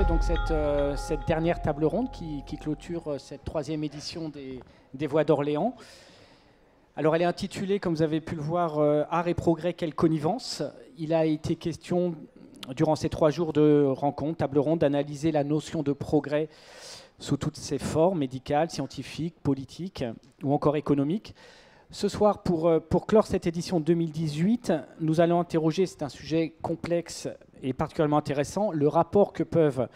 commencer donc cette dernière table ronde qui clôture cette troisième édition des Voix d'Orléans. Alors elle est intitulée, comme vous avez pu le voir, Art et progrès, quelle connivence. Il a été question, durant ces 3 jours de rencontres, table ronde, d'analyser la notion de progrès sous toutes ses formes, médicales, scientifiques, politiques ou encore économiques. Ce soir, pour clore cette édition 2018, nous allons interroger, c'est un sujet complexe et particulièrement intéressant, le rapport que peuvent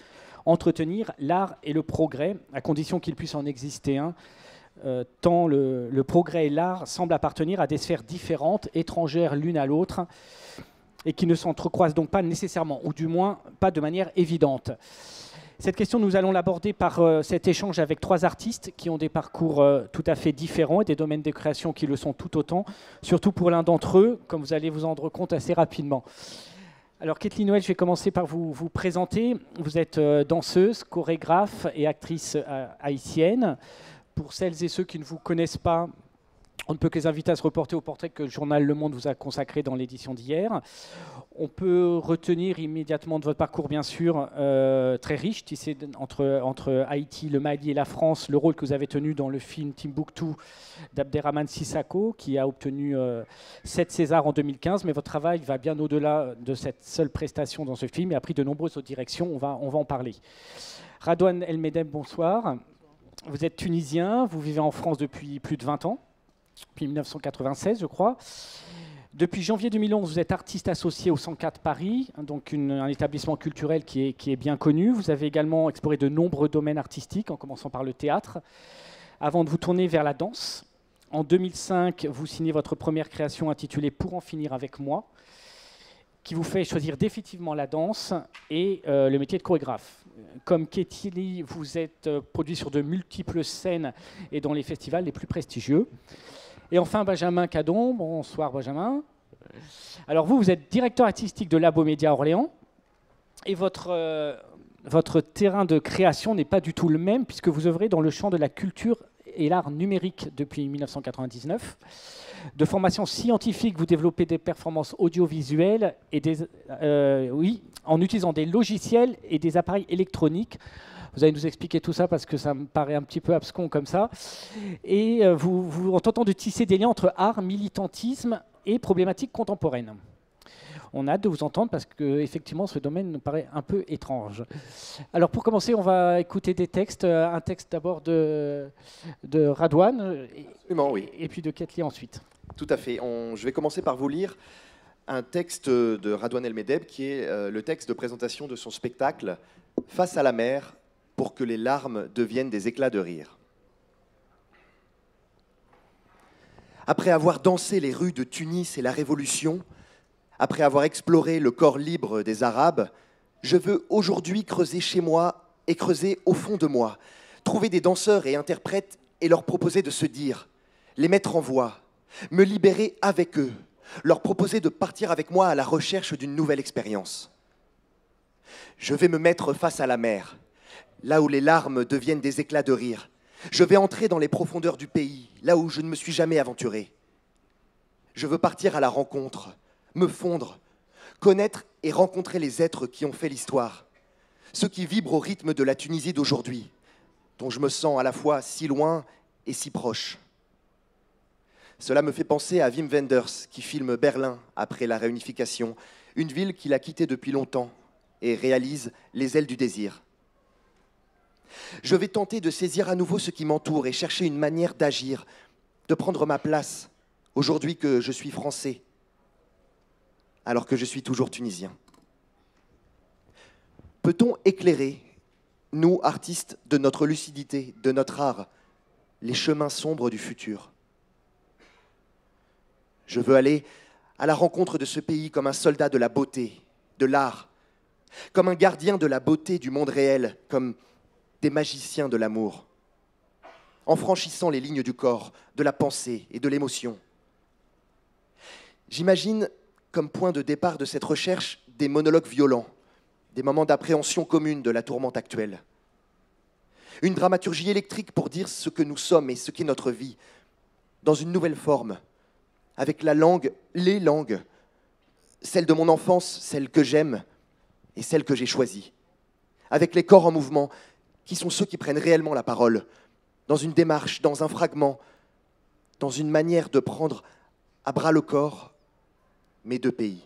entretenir l'art et le progrès, à condition qu'il puisse en exister un, tant le progrès et l'art semblent appartenir à des sphères différentes, étrangères l'une à l'autre, et qui ne s'entrecroisent donc pas nécessairement, ou du moins pas de manière évidente. Cette question, nous allons l'aborder par cet échange avec 3 artistes qui ont des parcours tout à fait différents et des domaines de création qui le sont tout autant, surtout pour l'un d'entre eux, comme vous allez vous en rendre compte assez rapidement. Alors, Kathleen Noël, je vais commencer par vous présenter. Vous êtes danseuse, chorégraphe et actrice haïtienne. Pour celles et ceux qui ne vous connaissent pas, on ne peut que les inviter à se reporter au portrait que le journal Le Monde vous a consacré dans l'édition d'hier. On peut retenir immédiatement de votre parcours, bien sûr, très riche, tissé entre Haïti, le Mali et la France, le rôle que vous avez tenu dans le film Timbuktu d'Abderrahmane Sissako, qui a obtenu 7 Césars en 2015. Mais votre travail va bien au-delà de cette seule prestation dans ce film et a pris de nombreuses autres directions. On va en parler. Radouane El Medeb, bonsoir. Vous êtes tunisien, vous vivez en France depuis plus de 20 ans. Depuis 1996, je crois. Depuis janvier 2011, vous êtes artiste associé au 104 Paris, donc un établissement culturel qui est bien connu. Vous avez également exploré de nombreux domaines artistiques, en commençant par le théâtre, avant de vous tourner vers la danse. En 2005, vous signez votre première création intitulée « Pour en finir avec moi », qui vous fait choisir définitivement la danse et le métier de chorégraphe. Comme Ketili, vous êtes produit sur de multiples scènes et dans les festivals les plus prestigieux. Et enfin, Benjamin Cadon. Bonsoir, Benjamin. Alors vous êtes directeur artistique de Labo Média Orléans. Et votre terrain de création n'est pas du tout le même, puisque vous œuvrez dans le champ de la culture et l'art numérique depuis 1999. De formation scientifique, vous développez des performances audiovisuelles et en utilisant des logiciels et des appareils électroniques. Vous allez nous expliquer tout ça parce que ça me paraît un petit peu abscon comme ça. Et vous tentant de tisser des liens entre art, militantisme et problématiques contemporaines. On a hâte de vous entendre parce qu'effectivement, ce domaine nous paraît un peu étrange. Alors pour commencer, on va écouter des textes. Un texte d'abord de Radouane et puis de Kathleen ensuite. Tout à fait. Je vais commencer par vous lire un texte de Radouane El Medeb qui est le texte de présentation de son spectacle « Face à la mer, pour que les larmes deviennent des éclats de rire ». Après avoir dansé les rues de Tunis et la Révolution, après avoir exploré le corps libre des Arabes, je veux aujourd'hui creuser chez moi et creuser au fond de moi, trouver des danseurs et interprètes et leur proposer de se dire, les mettre en voix, me libérer avec eux, leur proposer de partir avec moi à la recherche d'une nouvelle expérience. Je vais me mettre face à la mer, là où les larmes deviennent des éclats de rire. Je vais entrer dans les profondeurs du pays, là où je ne me suis jamais aventuré. Je veux partir à la rencontre, me fondre, connaître et rencontrer les êtres qui ont fait l'histoire, ceux qui vibrent au rythme de la Tunisie d'aujourd'hui, dont je me sens à la fois si loin et si proche. Cela me fait penser à Wim Wenders, qui filme Berlin après la réunification, une ville qu'il a quittée depuis longtemps et réalise Les ailes du désir. Je vais tenter de saisir à nouveau ce qui m'entoure et chercher une manière d'agir, de prendre ma place, aujourd'hui que je suis français, alors que je suis toujours tunisien. Peut-on éclairer, nous, artistes, de notre lucidité, de notre art, les chemins sombres du futur ? Je veux aller à la rencontre de ce pays comme un soldat de la beauté, de l'art, comme un gardien de la beauté du monde réel, comme des magiciens de l'amour, en franchissant les lignes du corps, de la pensée et de l'émotion. J'imagine comme point de départ de cette recherche des monologues violents, des moments d'appréhension commune de la tourmente actuelle. Une dramaturgie électrique pour dire ce que nous sommes et ce qu'est notre vie, dans une nouvelle forme, avec la langue, les langues, celle de mon enfance, celle que j'aime et celle que j'ai choisie. avec les corps en mouvement, qui sont ceux qui prennent réellement la parole, dans une démarche, dans un fragment, dans une manière de prendre à bras le corps mes deux pays.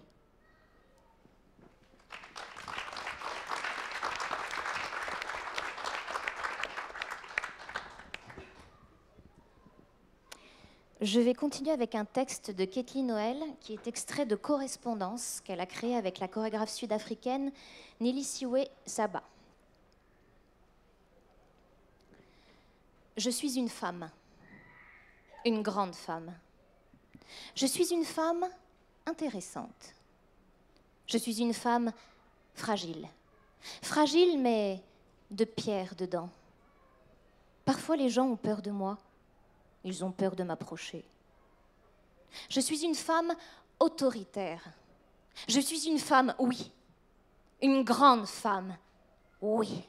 Je vais continuer avec un texte de Kathleen Noël qui est extrait de Correspondance qu'elle a créé avec la chorégraphe sud-africaine Nelisiwe Saba. Je suis une femme, une grande femme. Je suis une femme intéressante. Je suis une femme fragile. Fragile mais de pierre dedans. Parfois les gens ont peur de moi. Ils ont peur de m'approcher. Je suis une femme autoritaire. Je suis une femme, oui. Une grande femme, oui.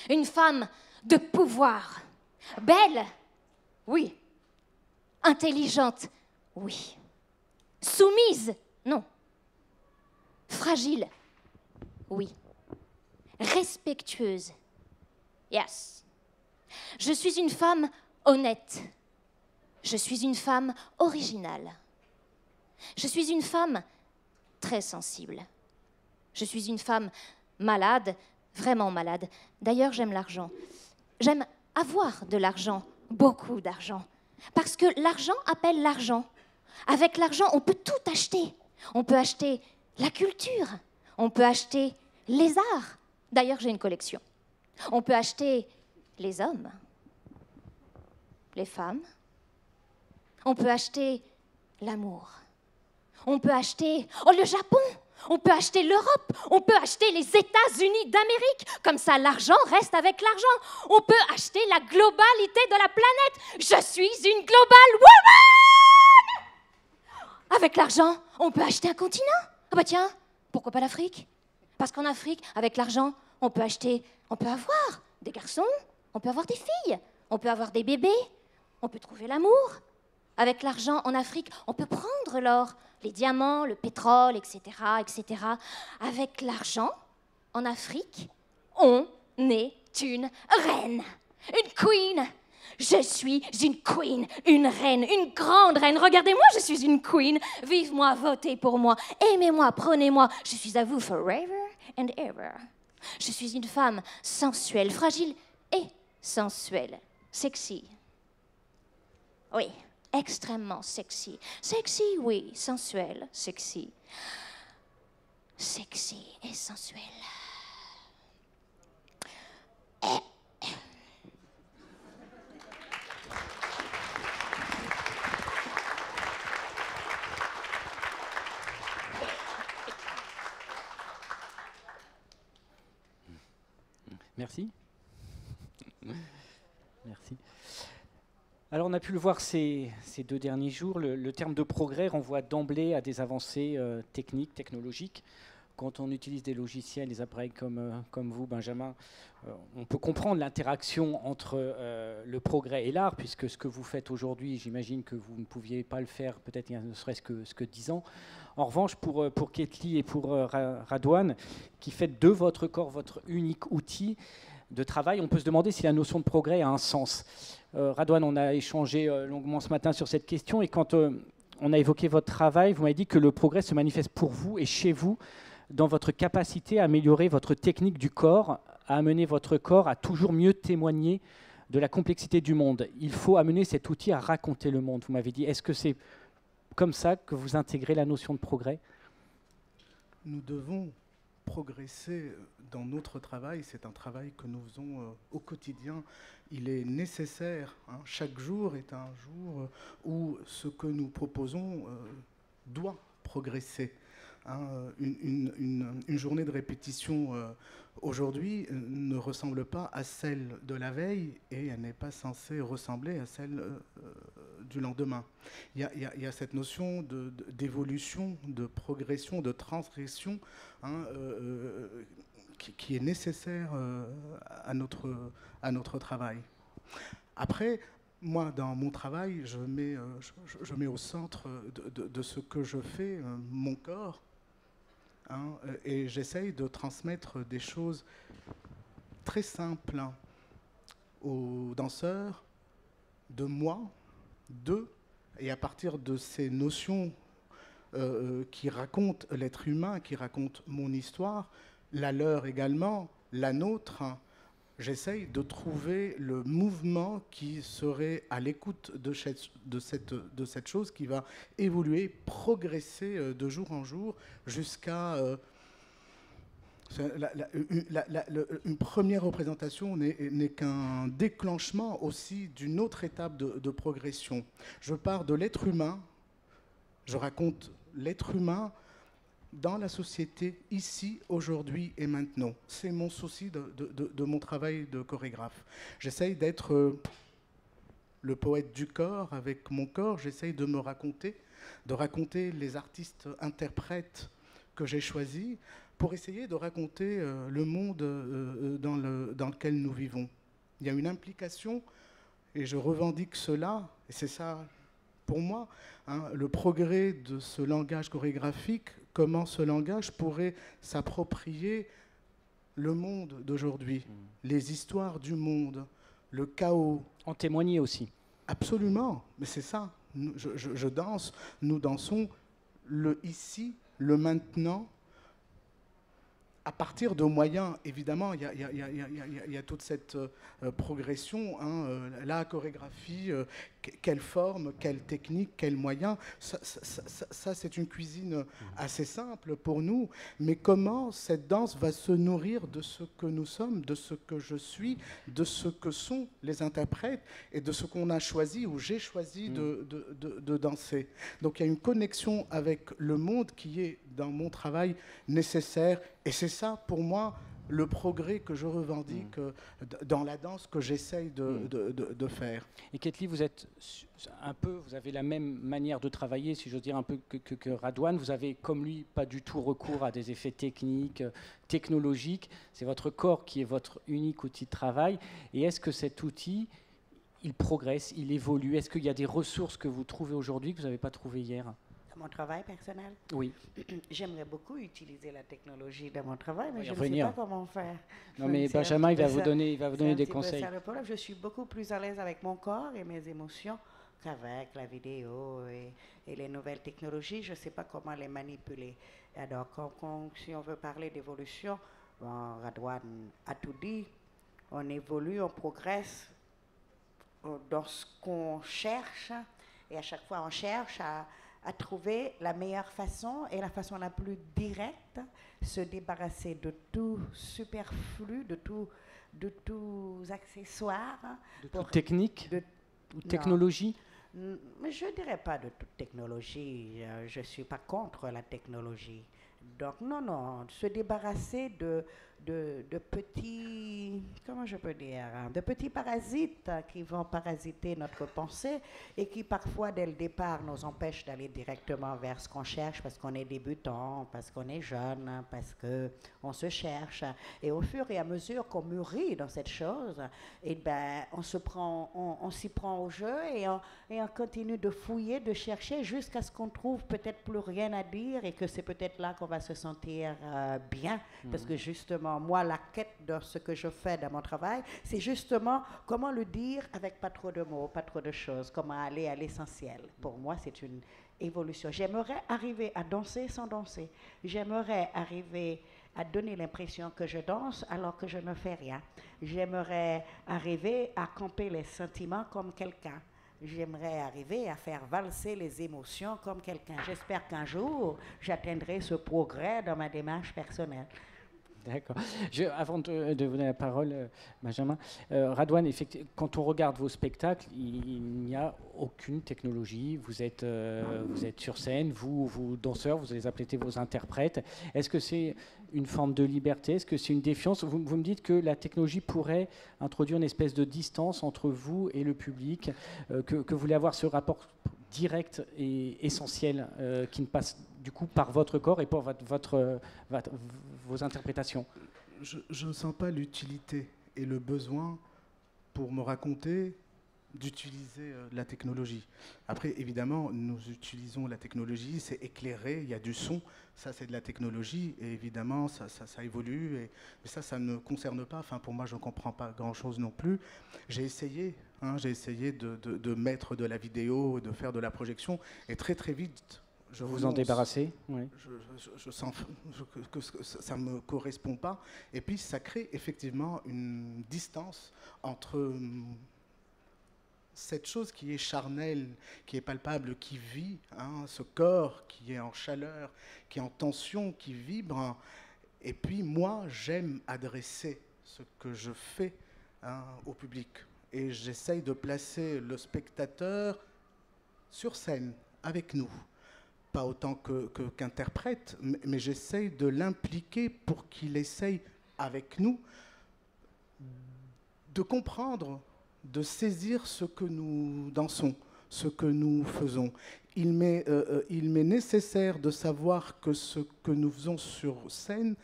Une femme de pouvoir. Belle, oui. Intelligente, oui. Soumise, non. Fragile, oui. Respectueuse, yes. Je suis une femme honnête. Je suis une femme originale. Je suis une femme très sensible. Je suis une femme malade, vraiment malade. D'ailleurs, j'aime l'argent. J'aime avoir de l'argent, beaucoup d'argent. Parce que l'argent appelle l'argent. Avec l'argent, on peut tout acheter. On peut acheter la culture. On peut acheter les arts. D'ailleurs, j'ai une collection. On peut acheter les hommes, les femmes. On peut acheter l'amour. On peut acheter le Japon. On peut acheter l'Europe. On peut acheter les États-Unis d'Amérique. Comme ça, l'argent reste avec l'argent. On peut acheter la globalité de la planète. Je suis une global woman. Avec l'argent, on peut acheter un continent. Ah bah tiens, pourquoi pas l'Afrique? Parce qu'en Afrique, avec l'argent, on peut avoir des garçons, on peut avoir des filles, on peut avoir des bébés, on peut trouver l'amour. Avec l'argent, en Afrique, on peut prendre l'or, les diamants, le pétrole, etc., etc. Avec l'argent, en Afrique, on est une reine, une queen. Je suis une queen, une reine, une grande reine. Regardez-moi, je suis une queen. Vive-moi, votez pour moi, aimez-moi, prenez-moi. Je suis à vous forever and ever. Je suis une femme sensuelle, fragile et sensuelle, sexy. Oui. Extrêmement sexy. Sexy, oui. Sensuel, sexy. Sexy et sensuel. Merci. Merci. Alors on a pu le voir ces 2 derniers jours, le terme de progrès renvoie d'emblée à des avancées techniques, technologiques. Quand on utilise des logiciels, des appareils comme vous, Benjamin, on peut comprendre l'interaction entre le progrès et l'art, puisque ce que vous faites aujourd'hui, j'imagine que vous ne pouviez pas le faire peut-être il y a ne serait-ce que 10 ans. En revanche, pour Ketli et pour Radouane, qui faites de votre corps votre unique outil de travail, on peut se demander si la notion de progrès a un sens. Radouane, on a échangé longuement ce matin sur cette question, et quand on a évoqué votre travail, vous m'avez dit que le progrès se manifeste pour vous et chez vous dans votre capacité à améliorer votre technique du corps, à amener votre corps à toujours mieux témoigner de la complexité du monde. Il faut amener cet outil à raconter le monde, vous m'avez dit. Est-ce que c'est comme ça que vous intégrez la notion de progrès? Nous devons progresser dans notre travail. C'est un travail que nous faisons au quotidien. Il est nécessaire. Chaque jour est un jour où ce que nous proposons doit progresser. Une journée de répétition aujourd'hui ne ressemble pas à celle de la veille, et elle n'est pas censée ressembler à celle du lendemain. Il y a cette notion d'évolution, de progression, de transgression qui est nécessaire à notre travail. Après, moi, dans mon travail, je mets au centre de ce que je fais mon corps, et j'essaye de transmettre des choses très simple aux danseurs, de moi, d'eux, et à partir de ces notions qui racontent l'être humain, qui racontent mon histoire, la leur également, la nôtre, j'essaye de trouver le mouvement qui serait à l'écoute de cette chose qui va évoluer, progresser de jour en jour jusqu'à... une première représentation n'est qu'un déclenchement aussi d'une autre étape de progression. Je pars de l'être humain, je raconte l'être humain dans la société, ici, aujourd'hui et maintenant. C'est mon souci de mon travail de chorégraphe. J'essaye d'être le poète du corps avec mon corps, j'essaye de me raconter, de raconter les artistes interprètes que j'ai choisis pour essayer de raconter le monde dans lequel nous vivons. Il y a une implication, et je revendique cela, et c'est ça, pour moi, le progrès de ce langage chorégraphique, comment ce langage pourrait s'approprier le monde d'aujourd'hui, les histoires du monde, le chaos. En témoigner aussi. Absolument, mais c'est ça. Je danse, nous dansons le ici, le maintenant, à partir de moyens, évidemment, il y a toute cette progression, la chorégraphie, quelle forme, quelle technique, quels moyens, ça c'est une cuisine assez simple pour nous, mais comment cette danse va se nourrir de ce que nous sommes, de ce que je suis, de ce que sont les interprètes et de ce qu'on a choisi ou j'ai choisi de danser. Donc il y a une connexion avec le monde qui est dans mon travail nécessaire. Et c'est ça, pour moi, le progrès que je revendique dans la danse que j'essaye de faire. Et Ketli, vous êtes vous avez la même manière de travailler, si j'ose dire, un peu que Radouane. Vous avez, comme lui, pas du tout recours à des effets techniques, technologiques. C'est votre corps qui est votre unique outil de travail. Et est-ce que cet outil, il progresse, il évolue? Est-ce qu'il y a des ressources que vous trouvez aujourd'hui que vous n'avez pas trouvées hier? Mon travail personnel? Oui. J'aimerais beaucoup utiliser la technologie dans mon travail, mais je ne sais revenir. pas comment faire. Non, mais Benjamin, il va vous donner des conseils. Ça, le problème. Je suis beaucoup plus à l'aise avec mon corps et mes émotions qu'avec la vidéo et les nouvelles technologies. Je ne sais pas comment les manipuler. Alors, si on veut parler d'évolution, Radouane a tout dit. On évolue, on progresse dans ce qu'on cherche. Et à chaque fois, on cherche à trouver la meilleure façon et la façon la plus directe, se débarrasser de tout superflu, de tous accessoires. De toute technique ou technologie? Mais je ne dirais pas de toute technologie. Je ne suis pas contre la technologie. Donc, non, se débarrasser de petits, comment je peux dire, de petits parasites qui vont parasiter notre pensée et qui parfois, dès le départ, nous empêchent d'aller directement vers ce qu'on cherche parce qu'on est débutant, parce qu'on est jeune, parce qu'on se cherche. Et au fur et à mesure qu'on mûrit dans cette chose, on s'y prend au jeu et on continue de fouiller, de chercher jusqu'à ce qu'on trouve peut-être plus rien à dire et que c'est peut-être là qu'on va se sentir bien. Parce que justement, moi, la quête de ce que je fais dans mon travail, c'est justement comment le dire avec pas trop de mots, pas trop de choses, comment aller à l'essentiel. Pour moi, c'est une évolution. J'aimerais arriver à danser sans danser. J'aimerais arriver à donner l'impression que je danse alors que je ne fais rien. J'aimerais arriver à camper les sentiments comme quelqu'un. J'aimerais arriver à faire valser les émotions comme quelqu'un. J'espère qu'un jour, j'atteindrai ce progrès dans ma démarche personnelle. D'accord. Avant de vous donner la parole, Benjamin, Radouane, effectivement, quand on regarde vos spectacles, il n'y a aucune technologie. Vous êtes sur scène, vous danseurs, vous les appelez vos interprètes. Est-ce que c'est une forme de liberté? Est-ce que c'est une défiance? Vous me dites que la technologie pourrait introduire une espèce de distance entre vous et le public, que vous voulez avoir ce rapport direct et essentiel qui ne passe du coup par votre corps et par vos interprétations. Je ne sens pas l'utilité et le besoin pour me raconter d'utiliser la technologie. Après, évidemment, nous utilisons la technologie, c'est éclairé, il y a du son, ça c'est de la technologie, et évidemment, ça évolue, mais ça ne me concerne pas. Enfin, pour moi, je ne comprends pas grand-chose non plus. J'ai essayé de mettre de la vidéo, de faire de la projection, et très très vite, je vous en débarrasser, oui. Je sens que ça ne me correspond pas. Et puis, ça crée effectivement une distance entre cette chose qui est charnelle, qui est palpable, qui vit, ce corps qui est en chaleur, qui est en tension, qui vibre. Et puis, moi, j'aime adresser ce que je fais au public. Et j'essaye de placer le spectateur sur scène, avec nous. Pas autant qu'interprète, mais j'essaye de l'impliquer pour qu'il essaye avec nous de comprendre, de saisir ce que nous dansons, ce que nous faisons. Il m'est nécessaire de savoir que ce que nous faisons sur scène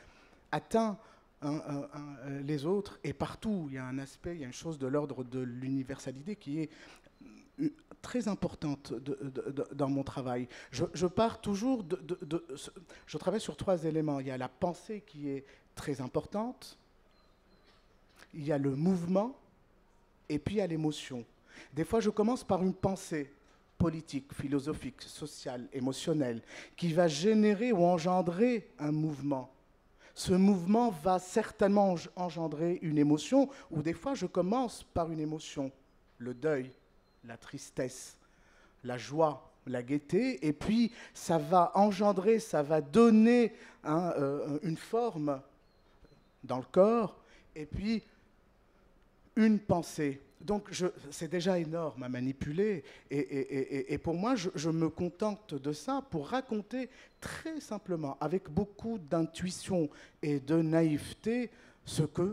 atteint les autres, et partout il y a un aspect, il y a une chose de l'ordre de l'universalité qui est très importante dans mon travail. Je pars toujours je travaille sur 3 éléments. Il y a la pensée qui est très importante, il y a le mouvement, et puis il y a l'émotion. Des fois, je commence par une pensée politique, philosophique, sociale, émotionnelle, qui va générer ou engendrer un mouvement. Ce mouvement va certainement engendrer une émotion, ou des fois, je commence par une émotion, le deuil, la tristesse, la joie, la gaieté, et puis ça va engendrer, ça va donner une forme dans le corps, et puis une pensée. Donc c'est déjà énorme à manipuler, et pour moi, je me contente de ça pour raconter très simplement, avec beaucoup d'intuition et de naïveté,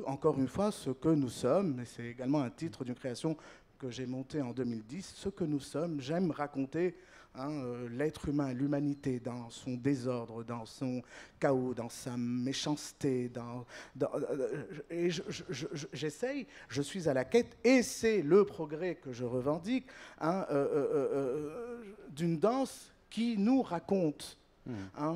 encore une fois, ce que nous sommes, et c'est également un titre d'une création que j'ai monté en 2010, ce que nous sommes. J'aime raconter l'être humain, l'humanité dans son désordre, dans son chaos, dans sa méchanceté. Et j'essaye, je suis à la quête, et c'est le progrès que je revendique, d'une danse qui nous raconte.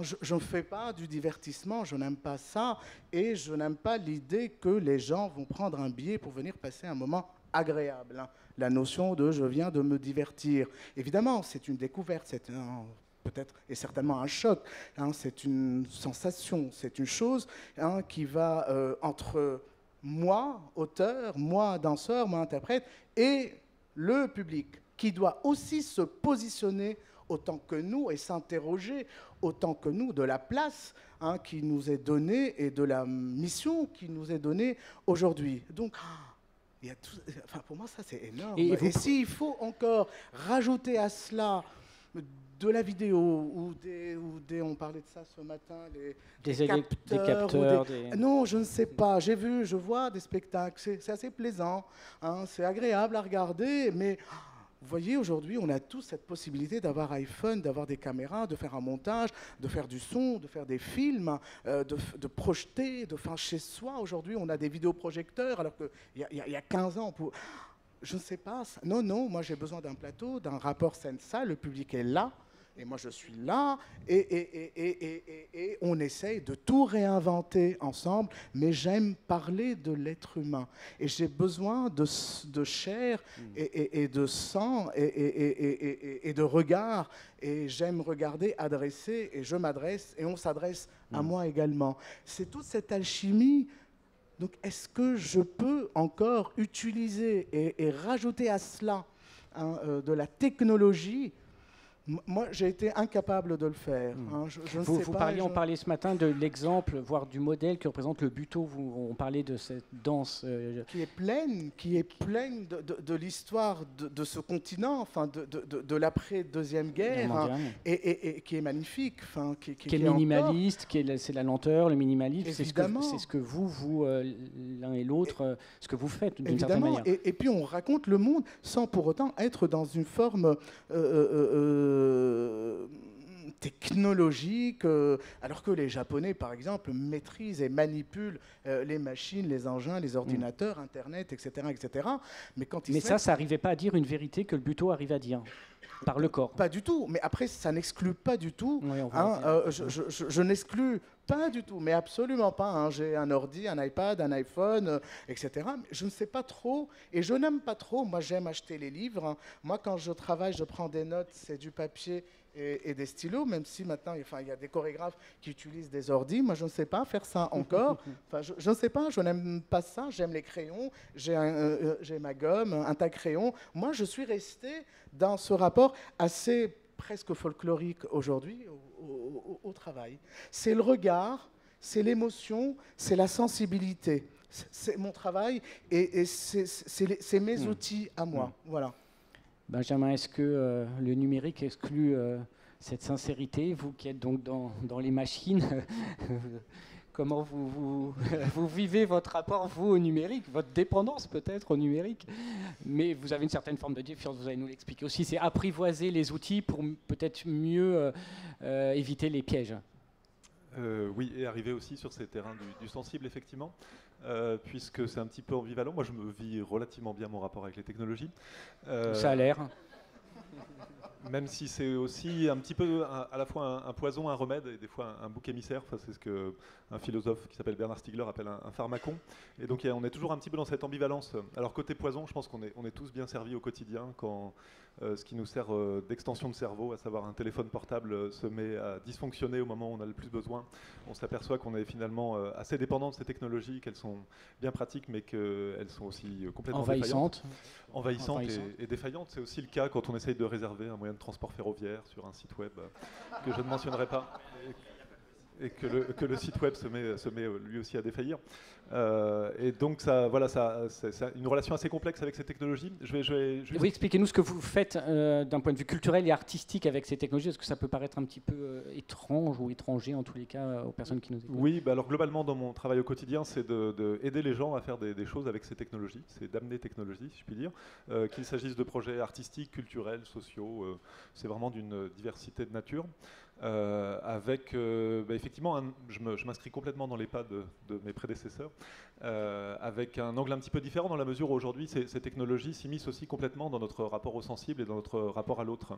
Je ne fais pas du divertissement, je n'aime pas ça, et je n'aime pas l'idée que les gens vont prendre un billet pour venir passer un moment agréable. La notion de « je viens de me divertir ». Évidemment, c'est une découverte, c'est peut-être et certainement un choc, c'est une sensation, c'est une chose qui va entre moi, auteur, moi, danseur, moi, interprète, et le public, qui doit aussi se positionner autant que nous et s'interroger autant que nous de la place qui nous est donnée et de la mission qui nous est donnée aujourd'hui. Donc, il y a tout, pour moi, ça, c'est énorme. Et s'il faut encore rajouter à cela de la vidéo, ou on parlait de ça ce matin, des capteurs. Non, je ne sais pas. Je vois des spectacles, c'est assez plaisant, c'est agréable à regarder, mais vous voyez, aujourd'hui, on a tous cette possibilité d'avoir iPhone, d'avoir des caméras, de faire un montage, de faire du son, de faire des films, de projeter, de faire chez soi. Aujourd'hui, on a des vidéoprojecteurs, alors qu'il y a 15 ans, je ne sais pas. Non, moi j'ai besoin d'un plateau, d'un rapport scène-salle, le public est là, et moi je suis là, et on essaye de tout réinventer ensemble, mais j'aime parler de l'être humain. Et j'ai besoin de chair et de sang et de regard, et j'aime regarder, adresser, et je m'adresse, et on s'adresse à moi également. C'est toute cette alchimie. Donc est-ce que je peux encore utiliser et rajouter à cela de la technologie ? Moi, j'ai été incapable de le faire. Je ne sais pas. On parlait ce matin de l'exemple, voire du modèle qui représente le buto. On parlait de cette danse qui est pleine de l'histoire de ce continent, enfin de l'après Deuxième Guerre, et qui est magnifique, qui est minimaliste, c'est la lenteur, le minimalisme. C'est ce que vous l'un et l'autre, ce que vous faites d'une certaine manière. Et puis on raconte le monde sans pour autant être dans une forme technologique, alors que les Japonais, par exemple, maîtrisent et manipulent les machines, les engins, les ordinateurs, Internet, etc., etc. Mais ça n'arrivait pas à dire une vérité que le buto arrive à dire. Par le corps. Pas du tout, mais après ça n'exclut pas du tout. Oui, je n'exclus pas du tout, mais absolument pas. Hein. J'ai un ordi, un iPad, un iPhone, etc. Mais je ne sais pas trop, et je n'aime pas trop. Moi, j'aime acheter les livres. Hein. Moi, quand je travaille, je prends des notes, c'est du papier et des stylos, même si maintenant, il y a des chorégraphes qui utilisent des ordis. Moi, je ne sais pas faire ça encore. Je ne sais pas, je n'aime pas ça. J'aime les crayons, j'ai ma gomme, un tas de crayons. Moi, je suis resté dans ce rapport assez presque folklorique aujourd'hui au travail. C'est le regard, c'est l'émotion, c'est la sensibilité. C'est mon travail et c'est mes outils à moi. Voilà. Benjamin, est-ce que le numérique exclut cette sincérité? Vous qui êtes donc dans les machines, comment vous vivez votre rapport, vous, au numérique, votre dépendance peut-être au numérique? Mais vous avez une certaine forme de défiance, vous allez nous l'expliquer aussi. C'est apprivoiser les outils pour peut-être mieux éviter les pièges. Oui, et arriver aussi sur ces terrains du sensible, effectivement, puisque c'est un petit peu ambivalent. Moi, je me vis relativement bien mon rapport avec les technologies. Ça a l'air. Même si c'est aussi un petit peu à la fois un poison, un remède et des fois un bouc émissaire. Enfin, c'est ce qu'un philosophe qui s'appelle Bernard Stiegler appelle un pharmacon. Et donc on est toujours un petit peu dans cette ambivalence. Alors côté poison, je pense qu'on est tous bien servis au quotidien quand ce qui nous sert d'extension de cerveau, à savoir un téléphone portable, se met à dysfonctionner au moment où on a le plus besoin. On s'aperçoit qu'on est finalement assez dépendant de ces technologies, qu'elles sont bien pratiques, mais qu'elles sont aussi complètement envahissantes et défaillantes. C'est aussi le cas quand on essaye de réserver un moyen de transport ferroviaire sur un site web que je ne mentionnerai pas. Et que le site web se met lui aussi à défaillir. Et donc, c'est une relation assez complexe avec ces technologies. Vous expliquez-nous ce que vous faites d'un point de vue culturel et artistique avec ces technologies. Est-ce que ça peut paraître un petit peu étrange ou étranger, en tous les cas, aux personnes qui nous écoutent? Oui, alors globalement, dans mon travail au quotidien, c'est d'aider les gens à faire des choses avec ces technologies. C'est d'amener technologie, si je puis dire. Qu'il s'agisse de projets artistiques, culturels, sociaux, c'est vraiment d'une diversité de nature. Avec effectivement, je m'inscris complètement dans les pas de mes prédécesseurs, avec un angle un petit peu différent dans la mesure où aujourd'hui ces technologies s'immiscent aussi complètement dans notre rapport au sensible et dans notre rapport à l'autre.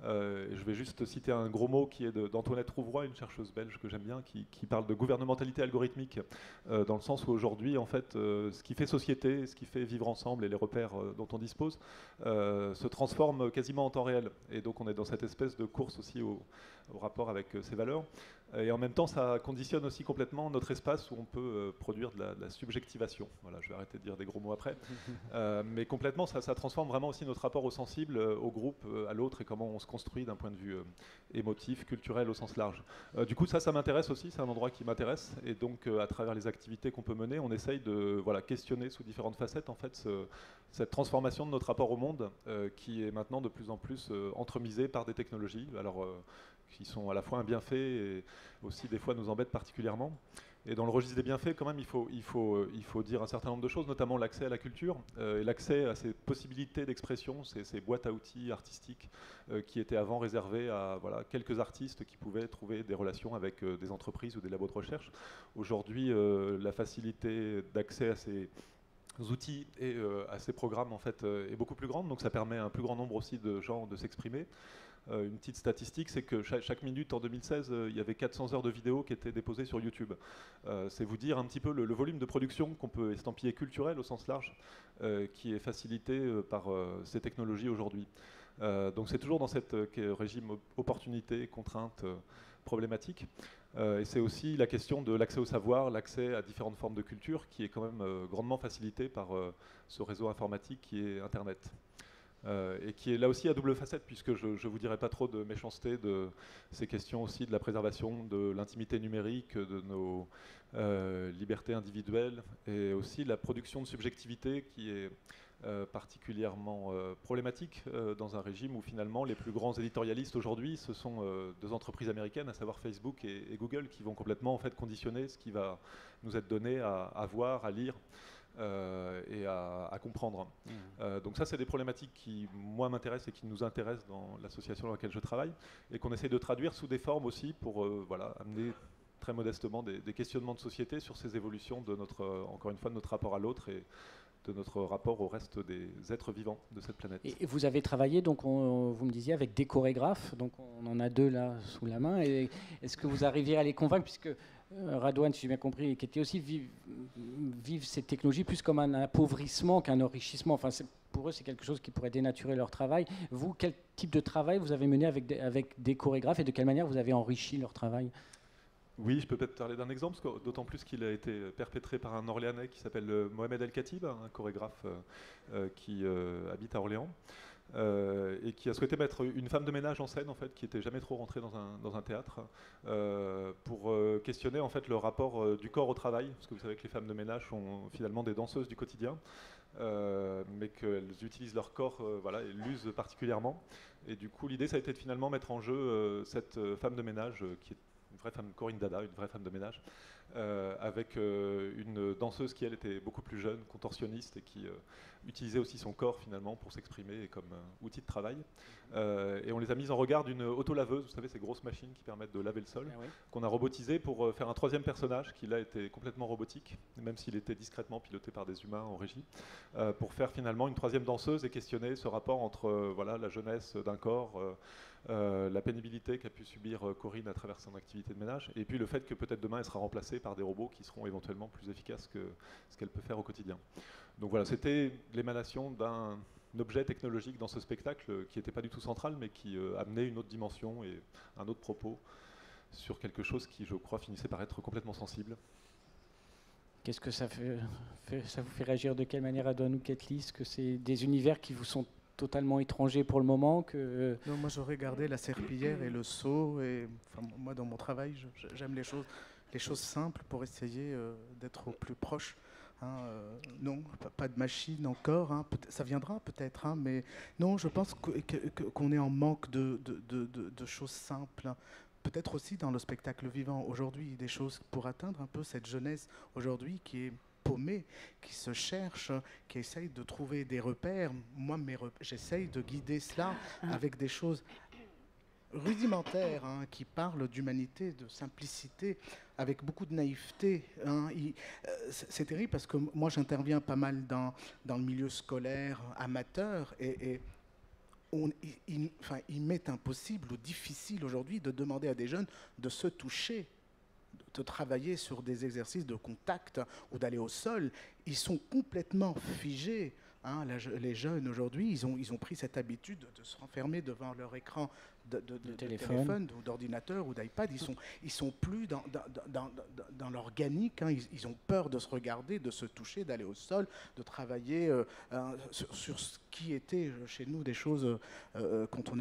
Je vais juste citer un gros mot qui est d'Antoinette Rouvroy, une chercheuse belge que j'aime bien, qui parle de gouvernementalité algorithmique, dans le sens où aujourd'hui, en fait, ce qui fait société, ce qui fait vivre ensemble et les repères dont on dispose, se transforme quasiment en temps réel. Et donc on est dans cette espèce de course aussi au rapport avec ces valeurs. Et en même temps, ça conditionne aussi complètement notre espace où on peut produire de la subjectivation. Voilà, je vais arrêter de dire des gros mots après. Mais complètement, ça transforme vraiment aussi notre rapport au sensible, au groupe, à l'autre, et comment on se construit d'un point de vue émotif, culturel au sens large. Du coup, ça m'intéresse aussi, c'est un endroit qui m'intéresse. Et donc, à travers les activités qu'on peut mener, on essaye de questionner sous différentes facettes, en fait, cette transformation de notre rapport au monde, qui est maintenant de plus en plus entremisée par des technologies. Alors, qui sont à la fois un bienfait et aussi des fois nous embêtent particulièrement. Et dans le registre des bienfaits, quand même, il faut dire un certain nombre de choses, notamment l'accès à la culture et l'accès à ces possibilités d'expression, ces boîtes à outils artistiques qui étaient avant réservées à quelques artistes qui pouvaient trouver des relations avec des entreprises ou des labos de recherche. Aujourd'hui, la facilité d'accès à ces outils et à ces programmes en fait, est beaucoup plus grande, donc ça permet à un plus grand nombre aussi de gens de s'exprimer. Une petite statistique, c'est que chaque minute en 2016, il y avait 400 heures de vidéos qui étaient déposées sur YouTube. C'est vous dire un petit peu le volume de production qu'on peut estampiller culturel au sens large, qui est facilité par ces technologies aujourd'hui. Donc c'est toujours dans cette régime opportunité, contrainte, problématique. Et c'est aussi la question de l'accès au savoir, l'accès à différentes formes de culture, qui est quand même grandement facilité par ce réseau informatique qui est Internet. Et qui est là aussi à double facette, puisque je ne vous dirai pas trop de méchanceté de ces questions aussi de la préservation de l'intimité numérique, de nos libertés individuelles, et aussi la production de subjectivité qui est particulièrement problématique dans un régime où finalement les plus grands éditorialistes aujourd'hui, ce sont deux entreprises américaines, à savoir Facebook et Google, qui vont complètement en fait conditionner ce qui va nous être donné à voir, à lire. et à comprendre. Donc ça, c'est des problématiques qui, moi, m'intéressent et qui nous intéressent dans l'association dans laquelle je travaille, et qu'on essaie de traduire sous des formes aussi pour voilà, amener très modestement des questionnements de société sur ces évolutions de notre, encore une fois, de notre rapport à l'autre et de notre rapport au reste des êtres vivants de cette planète. Et vous avez travaillé, donc vous me disiez, avec des chorégraphes, donc on en a 2 là sous la main. Et est-ce que vous arriviez à les convaincre, puisque Radouane, si j'ai bien compris, qui était aussi vivent ces technologies plus comme un appauvrissement qu'un enrichissement. Enfin, pour eux, c'est quelque chose qui pourrait dénaturer leur travail. Vous, quel type de travail vous avez mené avec des chorégraphes et de quelle manière vous avez enrichi leur travail? Oui, je peux peut-être parler d'un exemple, d'autant plus qu'il a été perpétré par un Orléanais qui s'appelle Mohamed El Khatib, un chorégraphe qui habite à Orléans, et qui a souhaité mettre une femme de ménage en scène, en fait, qui n'était jamais trop rentrée dans un théâtre, pour questionner en fait le rapport du corps au travail, parce que vous savez que les femmes de ménage sont finalement des danseuses du quotidien, mais qu'elles utilisent leur corps voilà, et l'usent particulièrement. Et du coup, l'idée, ça a été de finalement mettre en jeu cette femme de ménage qui est une vraie femme, Corinne Dada, une vraie femme de ménage, avec une danseuse qui, elle, était beaucoup plus jeune, contorsionniste, et qui utilisait aussi son corps, finalement, pour s'exprimer comme outil de travail. Et on les a mises en regard d'une autolaveuse, vous savez, ces grosses machines qui permettent de laver le sol, qu'on a robotisé pour faire un 3e personnage, qui, là, était complètement robotique, même s'il était discrètement piloté par des humains en régie, pour faire, finalement, une 3e danseuse et questionner ce rapport entre voilà, la jeunesse d'un corps, la pénibilité qu'a pu subir Corinne à travers son activité de ménage, et puis le fait que peut-être demain elle sera remplacée par des robots qui seront éventuellement plus efficaces que ce qu'elle peut faire au quotidien. Donc voilà, c'était l'émanation d'un objet technologique dans ce spectacle qui n'était pas du tout central, mais qui amenait une autre dimension et un autre propos sur quelque chose qui, je crois, finissait par être complètement sensible. Qu'est-ce que ça ça vous fait réagir de quelle manière, Radouane ou Ketli? Est-ce que c'est des univers qui vous sont totalement étranger pour le moment que... Non, moi j'aurais gardé la serpillière et le seau. Et, enfin, moi dans mon travail, j'aime les choses simples pour essayer d'être au plus proche. Hein, non, pas de machine encore. Hein, ça viendra peut-être, hein, mais non, je pense qu'on est en manque de choses simples. Hein. Peut-être aussi dans le spectacle vivant aujourd'hui, des choses pour atteindre un peu cette jeunesse aujourd'hui qui est paumé, qui se cherche, qui essaye de trouver des repères. Moi, j'essaye de guider cela avec des choses rudimentaires, hein, qui parlent d'humanité, de simplicité, avec beaucoup de naïveté. Hein. C'est terrible parce que moi, j'interviens pas mal dans le milieu scolaire amateur et il m'est impossible ou difficile aujourd'hui de demander à des jeunes de se toucher, de travailler sur des exercices de contact ou d'aller au sol. Ils sont complètement figés. Hein. Les jeunes aujourd'hui, ils ont pris cette habitude de se renfermer devant leur écran de téléphone ou d'ordinateur ou d'iPad. Ils sont plus dans l'organique. Hein. Ils ont peur de se regarder, de se toucher, d'aller au sol, de travailler sur ce qui était chez nous des choses quand on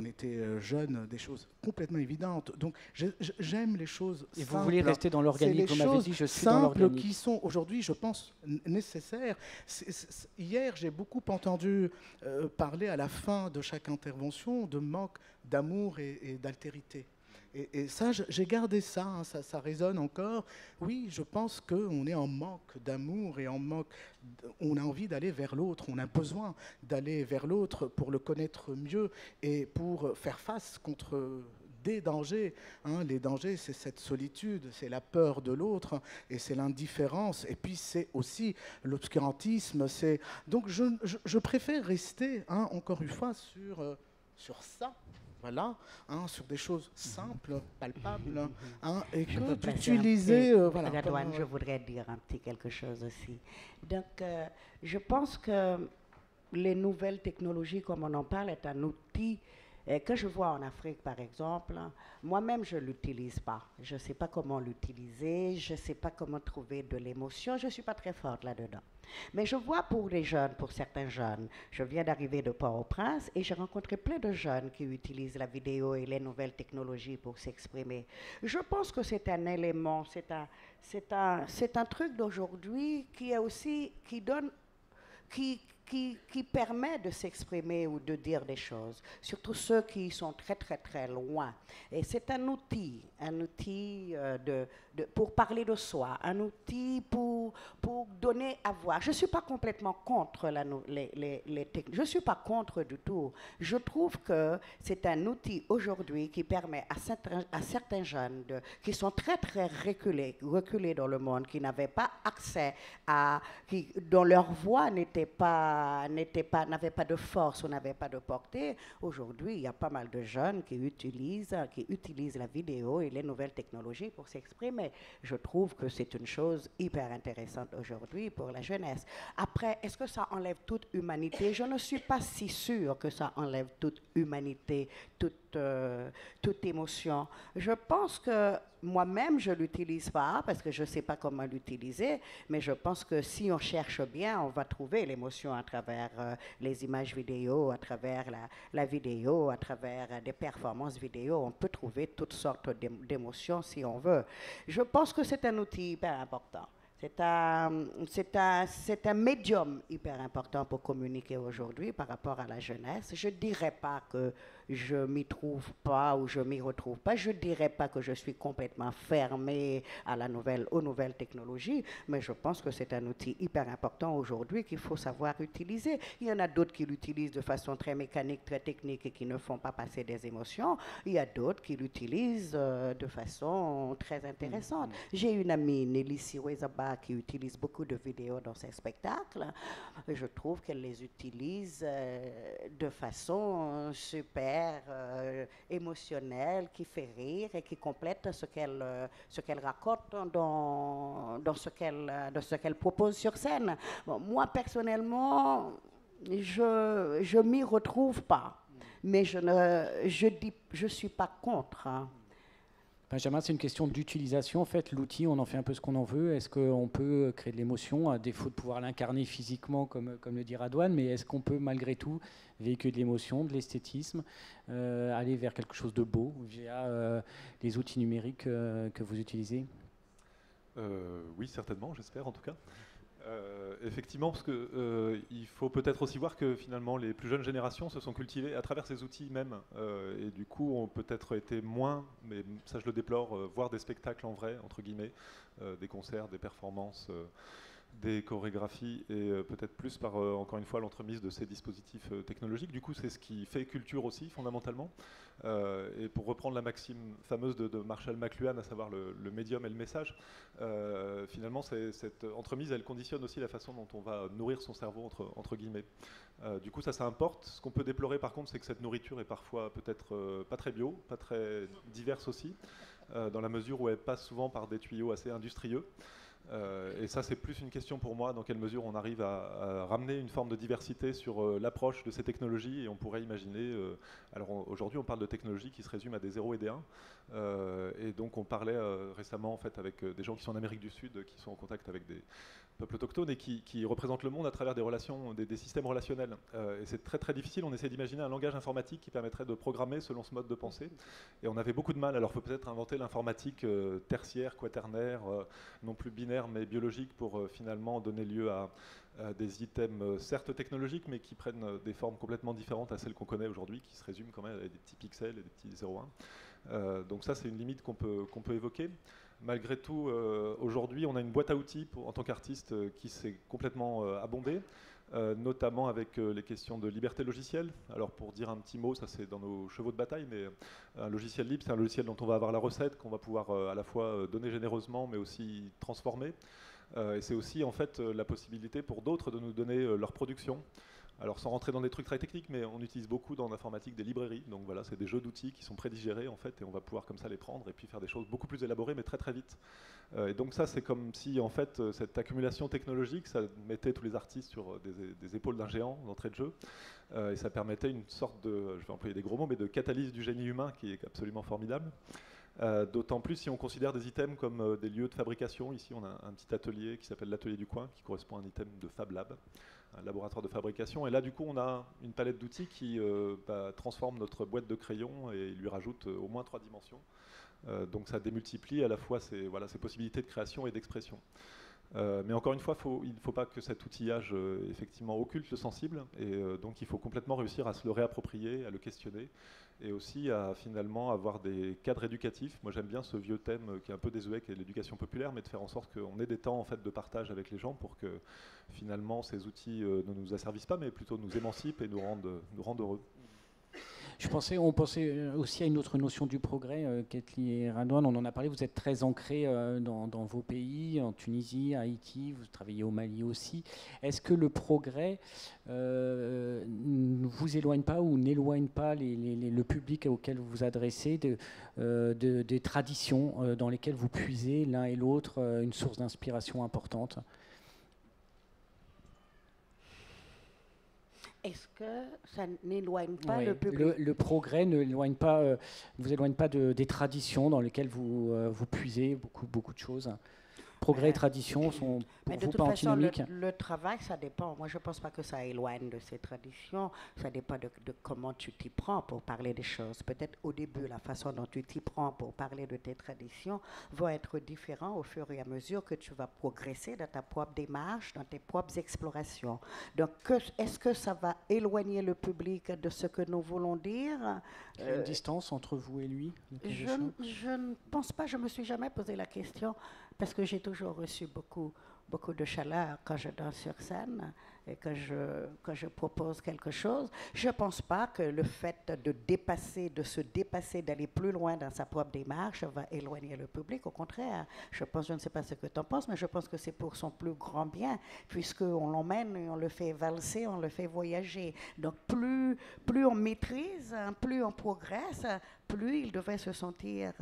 était jeune, des choses complètement évidentes. Donc j'aime les choses simples. Et vous voulez rester dans l'organique, vous m'avez dit, je suis dans l'organique. Qui sont aujourd'hui, je pense, nécessaires. Hier, j'ai beaucoup entendu parler à la fin de chaque intervention de manque d'amour et d'altérité. Et ça, j'ai gardé ça, hein, ça résonne encore. Oui, je pense qu'on est en manque d'amour et on a envie d'aller vers l'autre, on a besoin d'aller vers l'autre pour le connaître mieux et pour faire face contre des dangers. Hein. Les dangers, c'est cette solitude, c'est la peur de l'autre et c'est l'indifférence. Et puis c'est aussi l'obscurantisme. Donc je préfère rester, hein, encore une fois, sur ça. Voilà, hein, sur des choses simples, palpables, hein, et que d'utiliser... voilà, Radouane, je voudrais dire un petit quelque chose aussi. Donc, je pense que les nouvelles technologies, comme on en parle, est un outil que je vois en Afrique, par exemple. Moi-même, je ne l'utilise pas. Je ne sais pas comment l'utiliser, je ne sais pas comment trouver de l'émotion. Je ne suis pas très forte là-dedans. Mais je vois pour les jeunes, pour certains jeunes, je viens d'arriver de Port-au-Prince et j'ai rencontré plein de jeunes qui utilisent la vidéo et les nouvelles technologies pour s'exprimer. Je pense que c'est un élément, c'est un truc d'aujourd'hui qui est aussi, qui qui permet de s'exprimer ou de dire des choses, surtout ceux qui sont très très très loin. Et c'est un outil pour parler de soi, un outil pour donner à voir. Je ne suis pas complètement contre les techniques, je ne suis pas contre du tout. Je trouve que c'est un outil aujourd'hui qui permet à certains jeunes qui sont très très reculés dans le monde, qui n'avaient pas accès dont leur voix n'avait pas de force ou n'avait pas de portée. Aujourd'hui, il y a pas mal de jeunes qui utilisent la vidéo et les nouvelles technologies pour s'exprimer. Je trouve que c'est une chose hyper intéressante aujourd'hui pour la jeunesse. Après, est-ce que ça enlève toute humanité? Je ne suis pas si sûre que ça enlève toute humanité, toute émotion. Je pense que moi-même, je ne l'utilise pas parce que je ne sais pas comment l'utiliser, mais je pense que si on cherche bien, on va trouver l'émotion à travers les images vidéo, à travers la vidéo, à travers des performances vidéo. On peut trouver toutes sortes d'émotions si on veut. Je pense que c'est un outil hyper important. C'est un médium hyper important pour communiquer aujourd'hui par rapport à la jeunesse. Je ne dirais pas que je m'y trouve pas ou je m'y retrouve pas. Je ne dirais pas que je suis complètement fermée aux nouvelles technologies, mais je pense que c'est un outil hyper important aujourd'hui qu'il faut savoir utiliser. Il y en a d'autres qui l'utilisent de façon très mécanique, très technique et qui ne font pas passer des émotions. Il y a d'autres qui l'utilisent de façon très intéressante. J'ai une amie, Nelly Siwezaba, qui utilise beaucoup de vidéos dans ses spectacles. Je trouve qu'elle les utilise de façon super émotionnelle, qui fait rire et qui complète ce qu'elle raconte dans ce qu'elle propose sur scène. Bon, moi, personnellement, je m'y retrouve pas, mais je suis pas contre. Hein. Benjamin, c'est une question d'utilisation. En fait, l'outil, on en fait un peu ce qu'on en veut. Est-ce qu'on peut créer de l'émotion, à défaut de pouvoir l'incarner physiquement, comme le dit Radouane, mais est-ce qu'on peut malgré tout véhiculer de l'émotion, de l'esthétisme, aller vers quelque chose de beau via les outils numériques que vous utilisez? Oui, certainement, j'espère en tout cas. Effectivement, parce que il faut peut-être aussi voir que finalement les plus jeunes générations se sont cultivées à travers ces outils même, et du coup ont peut-être été moins, mais ça je le déplore, voir des spectacles en vrai, entre guillemets, des concerts, des performances, des chorégraphies, et peut-être plus par, encore une fois, l'entremise de ces dispositifs technologiques. Du coup, c'est ce qui fait culture aussi, fondamentalement. Et pour reprendre la maxime fameuse de Marshall McLuhan, à savoir le médium et le message, finalement, cette entremise, elle conditionne aussi la façon dont on va nourrir son cerveau, entre guillemets. Du coup, ça importe. Ce qu'on peut déplorer, par contre, c'est que cette nourriture est parfois peut-être pas très bio, pas très diverse aussi, dans la mesure où elle passe souvent par des tuyaux assez industrieux. Et ça, c'est plus une question pour moi, dans quelle mesure on arrive à ramener une forme de diversité sur l'approche de ces technologies. Et on pourrait imaginer, alors aujourd'hui on parle de technologies qui se résument à des 0 et des 1, et donc on parlait récemment en fait avec des gens qui sont en Amérique du Sud, qui sont en contact avec des peuples autochtones et qui représentent le monde à travers des relations, des systèmes relationnels. Et c'est très très difficile, on essaie d'imaginer un langage informatique qui permettrait de programmer selon ce mode de pensée, et on avait beaucoup de mal. Alors il faut peut-être inventer l'informatique tertiaire, quaternaire, non plus binaire mais biologique, pour finalement donner lieu à des items certes technologiques mais qui prennent des formes complètement différentes à celles qu'on connaît aujourd'hui, qui se résument quand même à des petits pixels et des petits 0,1. Donc ça, c'est une limite qu'on peut évoquer. Malgré tout, aujourd'hui, on a une boîte à outils en tant qu'artiste qui s'est complètement abondée, notamment avec les questions de liberté logicielle. Alors pour dire un petit mot, ça c'est dans nos chevaux de bataille, mais un logiciel libre, c'est un logiciel dont on va avoir la recette, qu'on va pouvoir à la fois donner généreusement, mais aussi transformer. Et c'est aussi en fait la possibilité pour d'autres de nous donner leur production. Alors sans rentrer dans des trucs très techniques, mais on utilise beaucoup dans l'informatique des librairies. Donc voilà, c'est des jeux d'outils qui sont prédigérés en fait, et on va pouvoir comme ça les prendre et puis faire des choses beaucoup plus élaborées, mais très très vite. Et donc ça, c'est comme si en fait cette accumulation technologique, ça mettait tous les artistes sur des épaules d'un géant d'entrée de jeu, et ça permettait une sorte de, je vais employer des gros mots, mais de catalyse du génie humain qui est absolument formidable. D'autant plus si on considère des items comme des lieux de fabrication. Ici, on a un petit atelier qui s'appelle l'atelier du coin, qui correspond à un item de Fab Lab, un laboratoire de fabrication. Et là, du coup, on a une palette d'outils qui transforme notre boîte de crayons et lui rajoute au moins 3 dimensions. Donc ça démultiplie à la fois ces possibilités de création et d'expression. Mais encore une fois, il ne faut pas que cet outillage effectivement occulte le sensible, et donc il faut complètement réussir à se le réapproprier, à le questionner, et aussi à finalement avoir des cadres éducatifs. Moi j'aime bien ce vieux thème qui est un peu désuet, qui est l'éducation populaire, mais de faire en sorte qu'on ait des temps en fait, de partage avec les gens pour que finalement ces outils ne nous asservissent pas, mais plutôt nous émancipent et nous rendent heureux. On pensait aussi à une autre notion du progrès, Kathleen et Radouane, on en a parlé, vous êtes très ancrés dans vos pays, en Tunisie, à Haïti, vous travaillez au Mali aussi. Est-ce que le progrès ne vous éloigne pas ou n'éloigne pas le public auquel vous vous adressez des traditions dans lesquelles vous puisez l'un et l'autre une source d'inspiration importante ? Est-ce que ça n'éloigne pas le public? Le progrès ne vous éloigne pas des traditions dans lesquelles vous puisez beaucoup de choses. Progrès et tradition sont pour vous pas antinomiques. Le travail, ça dépend. Moi, je ne pense pas que ça éloigne de ces traditions. Ça dépend de comment tu t'y prends pour parler des choses. Peut-être au début, la façon dont tu t'y prends pour parler de tes traditions va être différente au fur et à mesure que tu vas progresser dans ta propre démarche, dans tes propres explorations. Donc, est-ce que ça va éloigner le public de ce que nous voulons dire? Il y a une distance entre vous et lui? Je ne pense pas. Je ne me suis jamais posé la question parce que j'ai toujours reçu beaucoup de chaleur quand je danse sur scène et que je propose quelque chose. Je ne pense pas que le fait de se dépasser, d'aller plus loin dans sa propre démarche va éloigner le public. Au contraire, je ne sais pas ce que tu en penses, mais je pense que c'est pour son plus grand bien, puisqu'on l'emmène et on le fait valser, on le fait voyager. Donc plus on maîtrise, plus on progresse, plus il devrait se sentir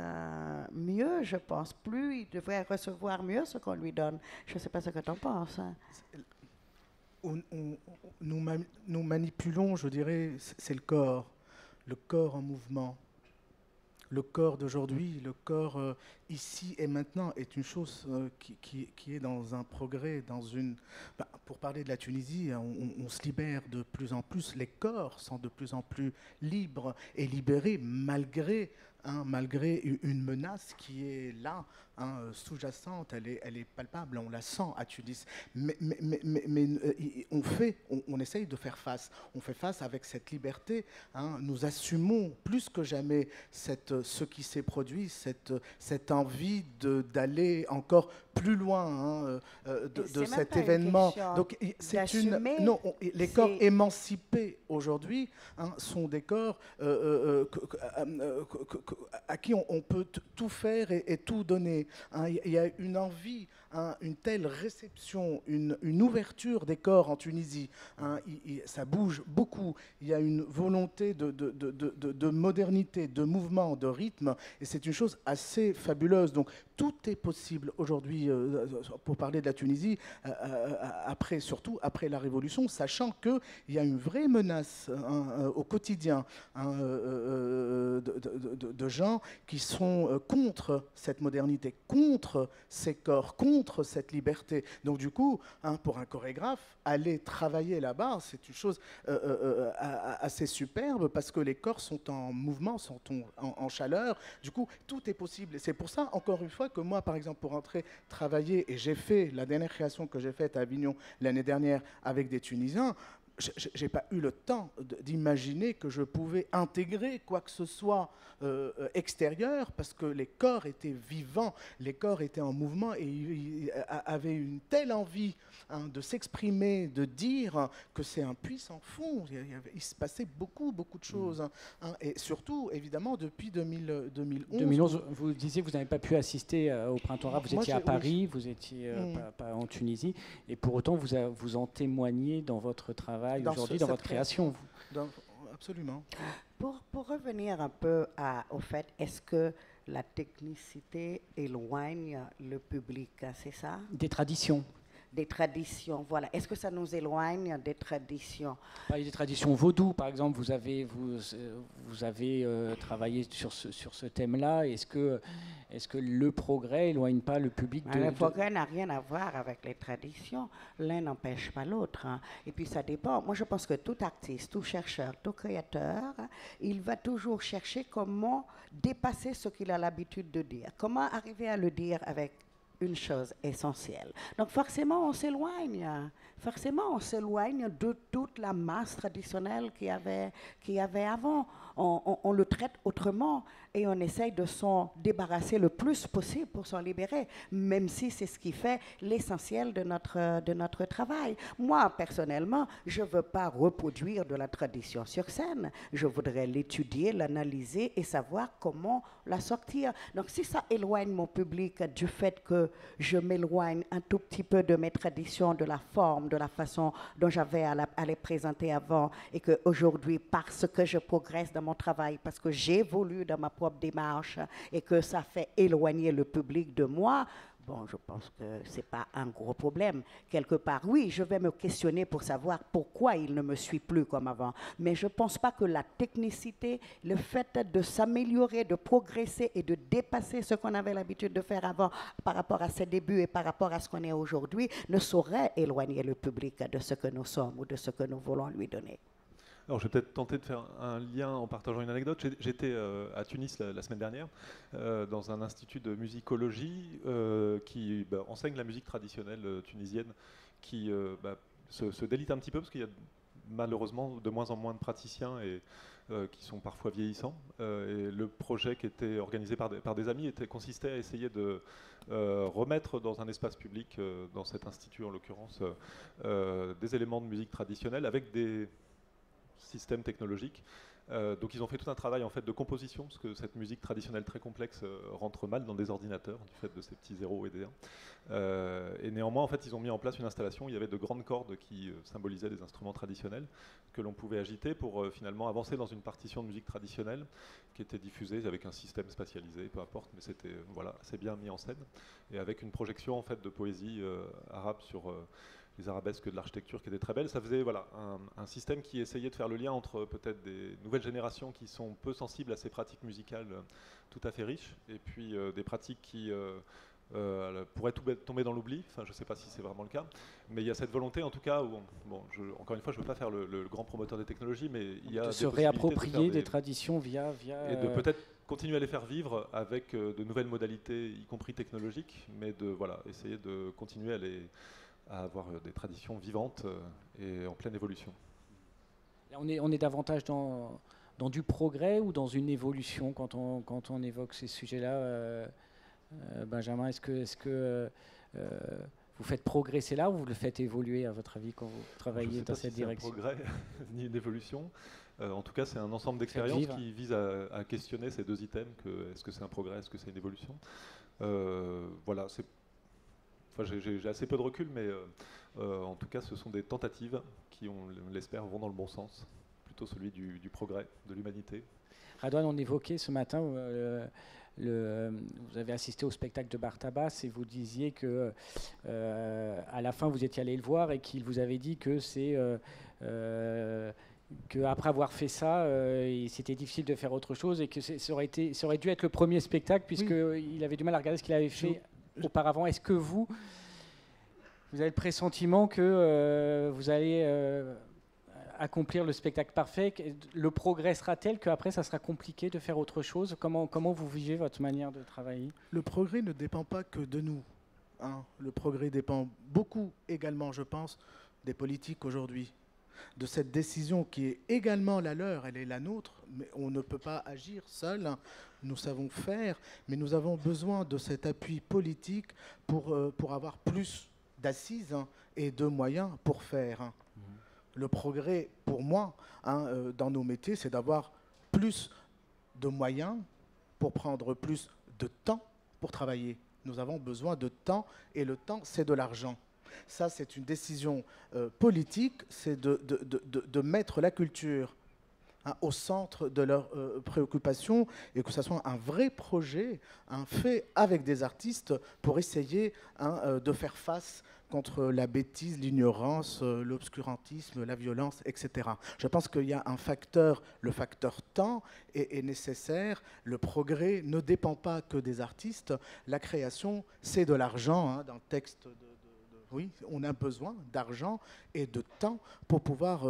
mieux, je pense. Plus il devrait recevoir mieux ce qu'on lui donne. Je ne sais pas ce que tu en penses. Nous manipulons, je dirais, c'est le corps en mouvement. Le corps d'aujourd'hui, le corps ici et maintenant est une chose qui est dans un progrès, pour parler de la Tunisie, on se libère de plus en plus, les corps sont de plus en plus libres et libérés malgré une menace qui est là, sous-jacente, elle est palpable, on la sent à Tunis. Mais on essaye de faire face. On fait face avec cette liberté. Nous assumons plus que jamais ce qui s'est produit, cette envie d'aller encore plus loin de cet événement. Donc, les corps émancipés aujourd'hui sont des corps à qui on peut tout faire et tout donner. Il y a une envie, une telle réception, une ouverture des corps en Tunisie. Ça bouge beaucoup. Il y a une volonté de modernité, de mouvement, de rythme, et c'est une chose assez fabuleuse. Donc tout est possible aujourd'hui, pour parler de la Tunisie, surtout après la Révolution, sachant qu'il y a une vraie menace au quotidien de gens qui sont contre cette modernité, contre ces corps, contre cette liberté. Donc du coup, pour un chorégraphe, aller travailler là-bas, c'est une chose assez superbe parce que les corps sont en mouvement, sont en chaleur. Du coup, tout est possible. Et c'est pour ça, encore une fois, que moi, par exemple, pour entrer travailler, et j'ai fait la dernière création que j'ai faite à Avignon l'année dernière avec des Tunisiens, je n'ai pas eu le temps d'imaginer que je pouvais intégrer quoi que ce soit extérieur, parce que les corps étaient vivants, les corps étaient en mouvement et ils avaient une telle envie de s'exprimer, de dire que c'est un puissant fond. Il se passait beaucoup de choses. Et surtout, évidemment, depuis 2011. 2011, vous disiez que vous n'avez pas pu assister au Printemps Arabe. Vous étiez à Paris, vous étiez pas en Tunisie, et pour autant, vous en témoignez dans votre travail aujourd'hui, dans votre création. Absolument. Pour revenir un peu au fait, est-ce que la technicité éloigne le public, c'est ça? Des traditions. Des traditions, voilà. Est-ce que ça nous éloigne des traditions? Des traditions vaudou, par exemple, vous avez travaillé sur ce thème-là. Est-ce que le progrès éloigne pas le public Le progrès n'a rien à voir avec les traditions. L'un n'empêche pas l'autre. Et puis ça dépend. Moi, je pense que tout artiste, tout chercheur, tout créateur, il va toujours chercher comment dépasser ce qu'il a l'habitude de dire. Comment arriver à le dire avec une chose essentielle. Donc forcément, on s'éloigne. Forcément, on s'éloigne de toute la masse traditionnelle qu'il y avait avant. On le traite autrement et on essaye de s'en débarrasser le plus possible pour s'en libérer, même si c'est ce qui fait l'essentiel de notre travail. Moi, personnellement, je ne veux pas reproduire de la tradition sur scène. Je voudrais l'étudier, l'analyser et savoir comment la sortir. Donc si ça éloigne mon public du fait que je m'éloigne un tout petit peu de mes traditions, de la forme, de la façon dont j'avais à les présenter avant, et qu'aujourd'hui, parce que je progresse dans mon travail, parce que j'évolue dans ma propre démarche et que ça fait éloigner le public de moi, bon, je pense que ce n'est pas un gros problème. Quelque part, oui, je vais me questionner pour savoir pourquoi il ne me suit plus comme avant. Mais je ne pense pas que la technicité, le fait de s'améliorer, de progresser et de dépasser ce qu'on avait l'habitude de faire avant par rapport à ses débuts et par rapport à ce qu'on est aujourd'hui, ne saurait éloigner le public de ce que nous sommes ou de ce que nous voulons lui donner. Alors, je vais peut-être tenter de faire un lien en partageant une anecdote. J'étais à Tunis la semaine dernière, dans un institut de musicologie qui enseigne la musique traditionnelle tunisienne, qui se délite un petit peu parce qu'il y a malheureusement de moins en moins de praticiens et qui sont parfois vieillissants. Et le projet qui était organisé par des amis consistait à essayer de remettre dans un espace public, dans cet institut en l'occurrence, des éléments de musique traditionnelle avec des système technologique. Donc ils ont fait tout un travail en fait de composition, parce que cette musique traditionnelle très complexe rentre mal dans des ordinateurs du fait de ces petits 0 et des 1. Et néanmoins en fait ils ont mis en place une installation où il y avait de grandes cordes qui symbolisaient des instruments traditionnels que l'on pouvait agiter pour finalement avancer dans une partition de musique traditionnelle qui était diffusée avec un système spatialisé, peu importe, mais c'était voilà, assez bien mis en scène, et avec une projection en fait de poésie arabe sur les arabesques de l'architecture qui étaient très belles. Ça faisait voilà, un système qui essayait de faire le lien entre peut-être des nouvelles générations qui sont peu sensibles à ces pratiques musicales tout à fait riches, et puis des pratiques qui pourraient tomber dans l'oubli. Enfin, je ne sais pas si c'est vraiment le cas, mais il y a cette volonté en tout cas, où encore une fois, je ne veux pas faire le grand promoteur des technologies, mais il y a de des se réapproprier des traditions via et de peut-être continuer à les faire vivre avec de nouvelles modalités, y compris technologiques, mais de voilà, essayer de continuer à avoir des traditions vivantes et en pleine évolution. Là, on est davantage dans du progrès ou dans une évolution quand on évoque ces sujets-là. Benjamin, est-ce que vous faites progresser là ou vous le faites évoluer, à votre avis, quand vous travaillez dans cette direction? C'est un progrès ni une évolution. En tout cas, c'est un ensemble d'expériences qui vise à questionner ces deux items. Est-ce que c'est un progrès, est-ce que c'est une évolution? Voilà, j'ai assez peu de recul, mais en tout cas, ce sont des tentatives qui, on l'espère, vont dans le bon sens, plutôt celui du progrès, de l'humanité. Radouane, on évoquait ce matin, vous avez assisté au spectacle de Bartabas et vous disiez que à la fin, vous étiez allé le voir et qu'il vous avait dit que qu'après avoir fait ça, c'était difficile de faire autre chose et que ça aurait dû être le premier spectacle puisqu'il avait du mal à regarder ce qu'il avait fait auparavant. Est-ce que vous avez le pressentiment que vous allez accomplir le spectacle parfait? Le progrès sera tel qu'après, ça sera compliqué de faire autre chose? Comment vous vivez votre manière de travailler? Le progrès ne dépend pas que de nous. Le progrès dépend beaucoup également, je pense, des politiques aujourd'hui. De cette décision qui est également la leur, elle est la nôtre, mais on ne peut pas agir seul. Nous savons faire, mais nous avons besoin de cet appui politique pour avoir plus d'assises et de moyens pour faire. Le progrès, pour moi, dans nos métiers, c'est d'avoir plus de moyens pour prendre plus de temps pour travailler. Nous avons besoin de temps, et le temps, c'est de l'argent. Ça, c'est une décision politique, c'est de mettre la culture au centre de leurs préoccupations, et que ce soit un vrai projet, fait avec des artistes pour essayer de faire face contre la bêtise, l'ignorance, l'obscurantisme, la violence, etc. Je pense qu'il y a un facteur, le facteur temps est nécessaire. Le progrès ne dépend pas que des artistes. La création, c'est de l'argent. Dans le texte oui, on a besoin d'argent et de temps pour pouvoir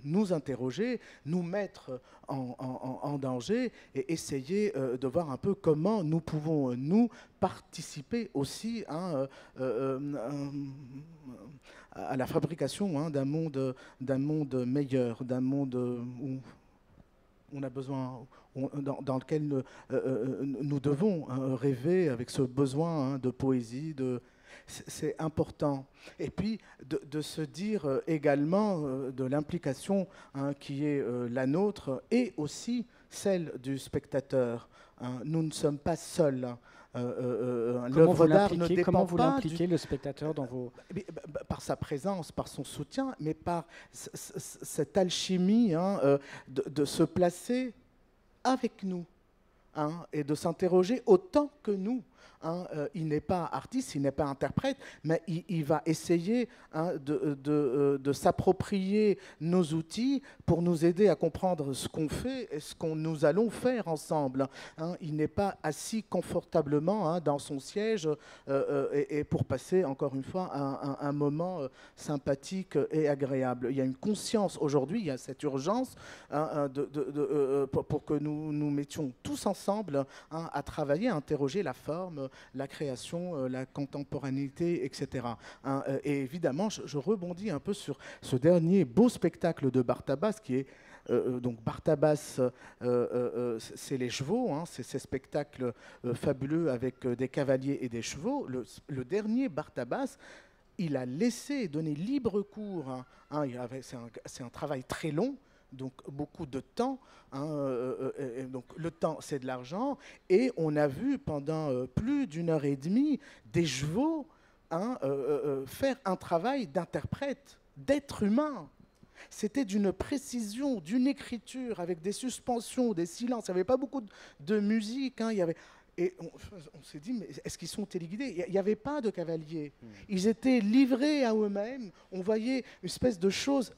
nous interroger, nous mettre en danger et essayer de voir un peu comment nous pouvons, nous, participer aussi à la fabrication d'un monde meilleur, d'un monde où on a besoin, dans lequel nous devons rêver avec ce besoin de poésie, c'est important. Et puis de se dire également de l'implication qui est la nôtre et aussi celle du spectateur. Nous ne sommes pas seuls. Comment vous l'impliquez, le spectateur, dans vos... Par sa présence, par son soutien, mais par cette alchimie de se placer avec nous et de s'interroger autant que nous. Il n'est pas artiste, il n'est pas interprète, mais il va essayer de s'approprier nos outils pour nous aider à comprendre ce qu'on fait et ce que nous allons faire ensemble. Il n'est pas assis confortablement dans son siège et pour passer, encore une fois, un moment sympathique et agréable. Il y a une conscience aujourd'hui, il y a cette urgence pour que nous nous mettions tous ensemble à travailler, à interroger la forme, la création, la contemporanéité, etc. Et évidemment, je rebondis un peu sur ce dernier beau spectacle de Bartabas, qui est donc Bartabas, c'est les chevaux, c'est ces spectacles fabuleux avec des cavaliers et des chevaux. Le dernier Bartabas, il a laissé donner libre cours. C'est un travail très long. Donc beaucoup de temps, donc le temps c'est de l'argent, et on a vu pendant plus d'une heure et demie des chevaux faire un travail d'interprète, d'être humain. C'était d'une précision, d'une écriture, avec des suspensions, des silences, il n'y avait pas beaucoup de musique, et on s'est dit, mais est-ce qu'ils sont téléguidés ? Il n'y avait pas de cavaliers. Ils étaient livrés à eux-mêmes. On voyait une espèce de chose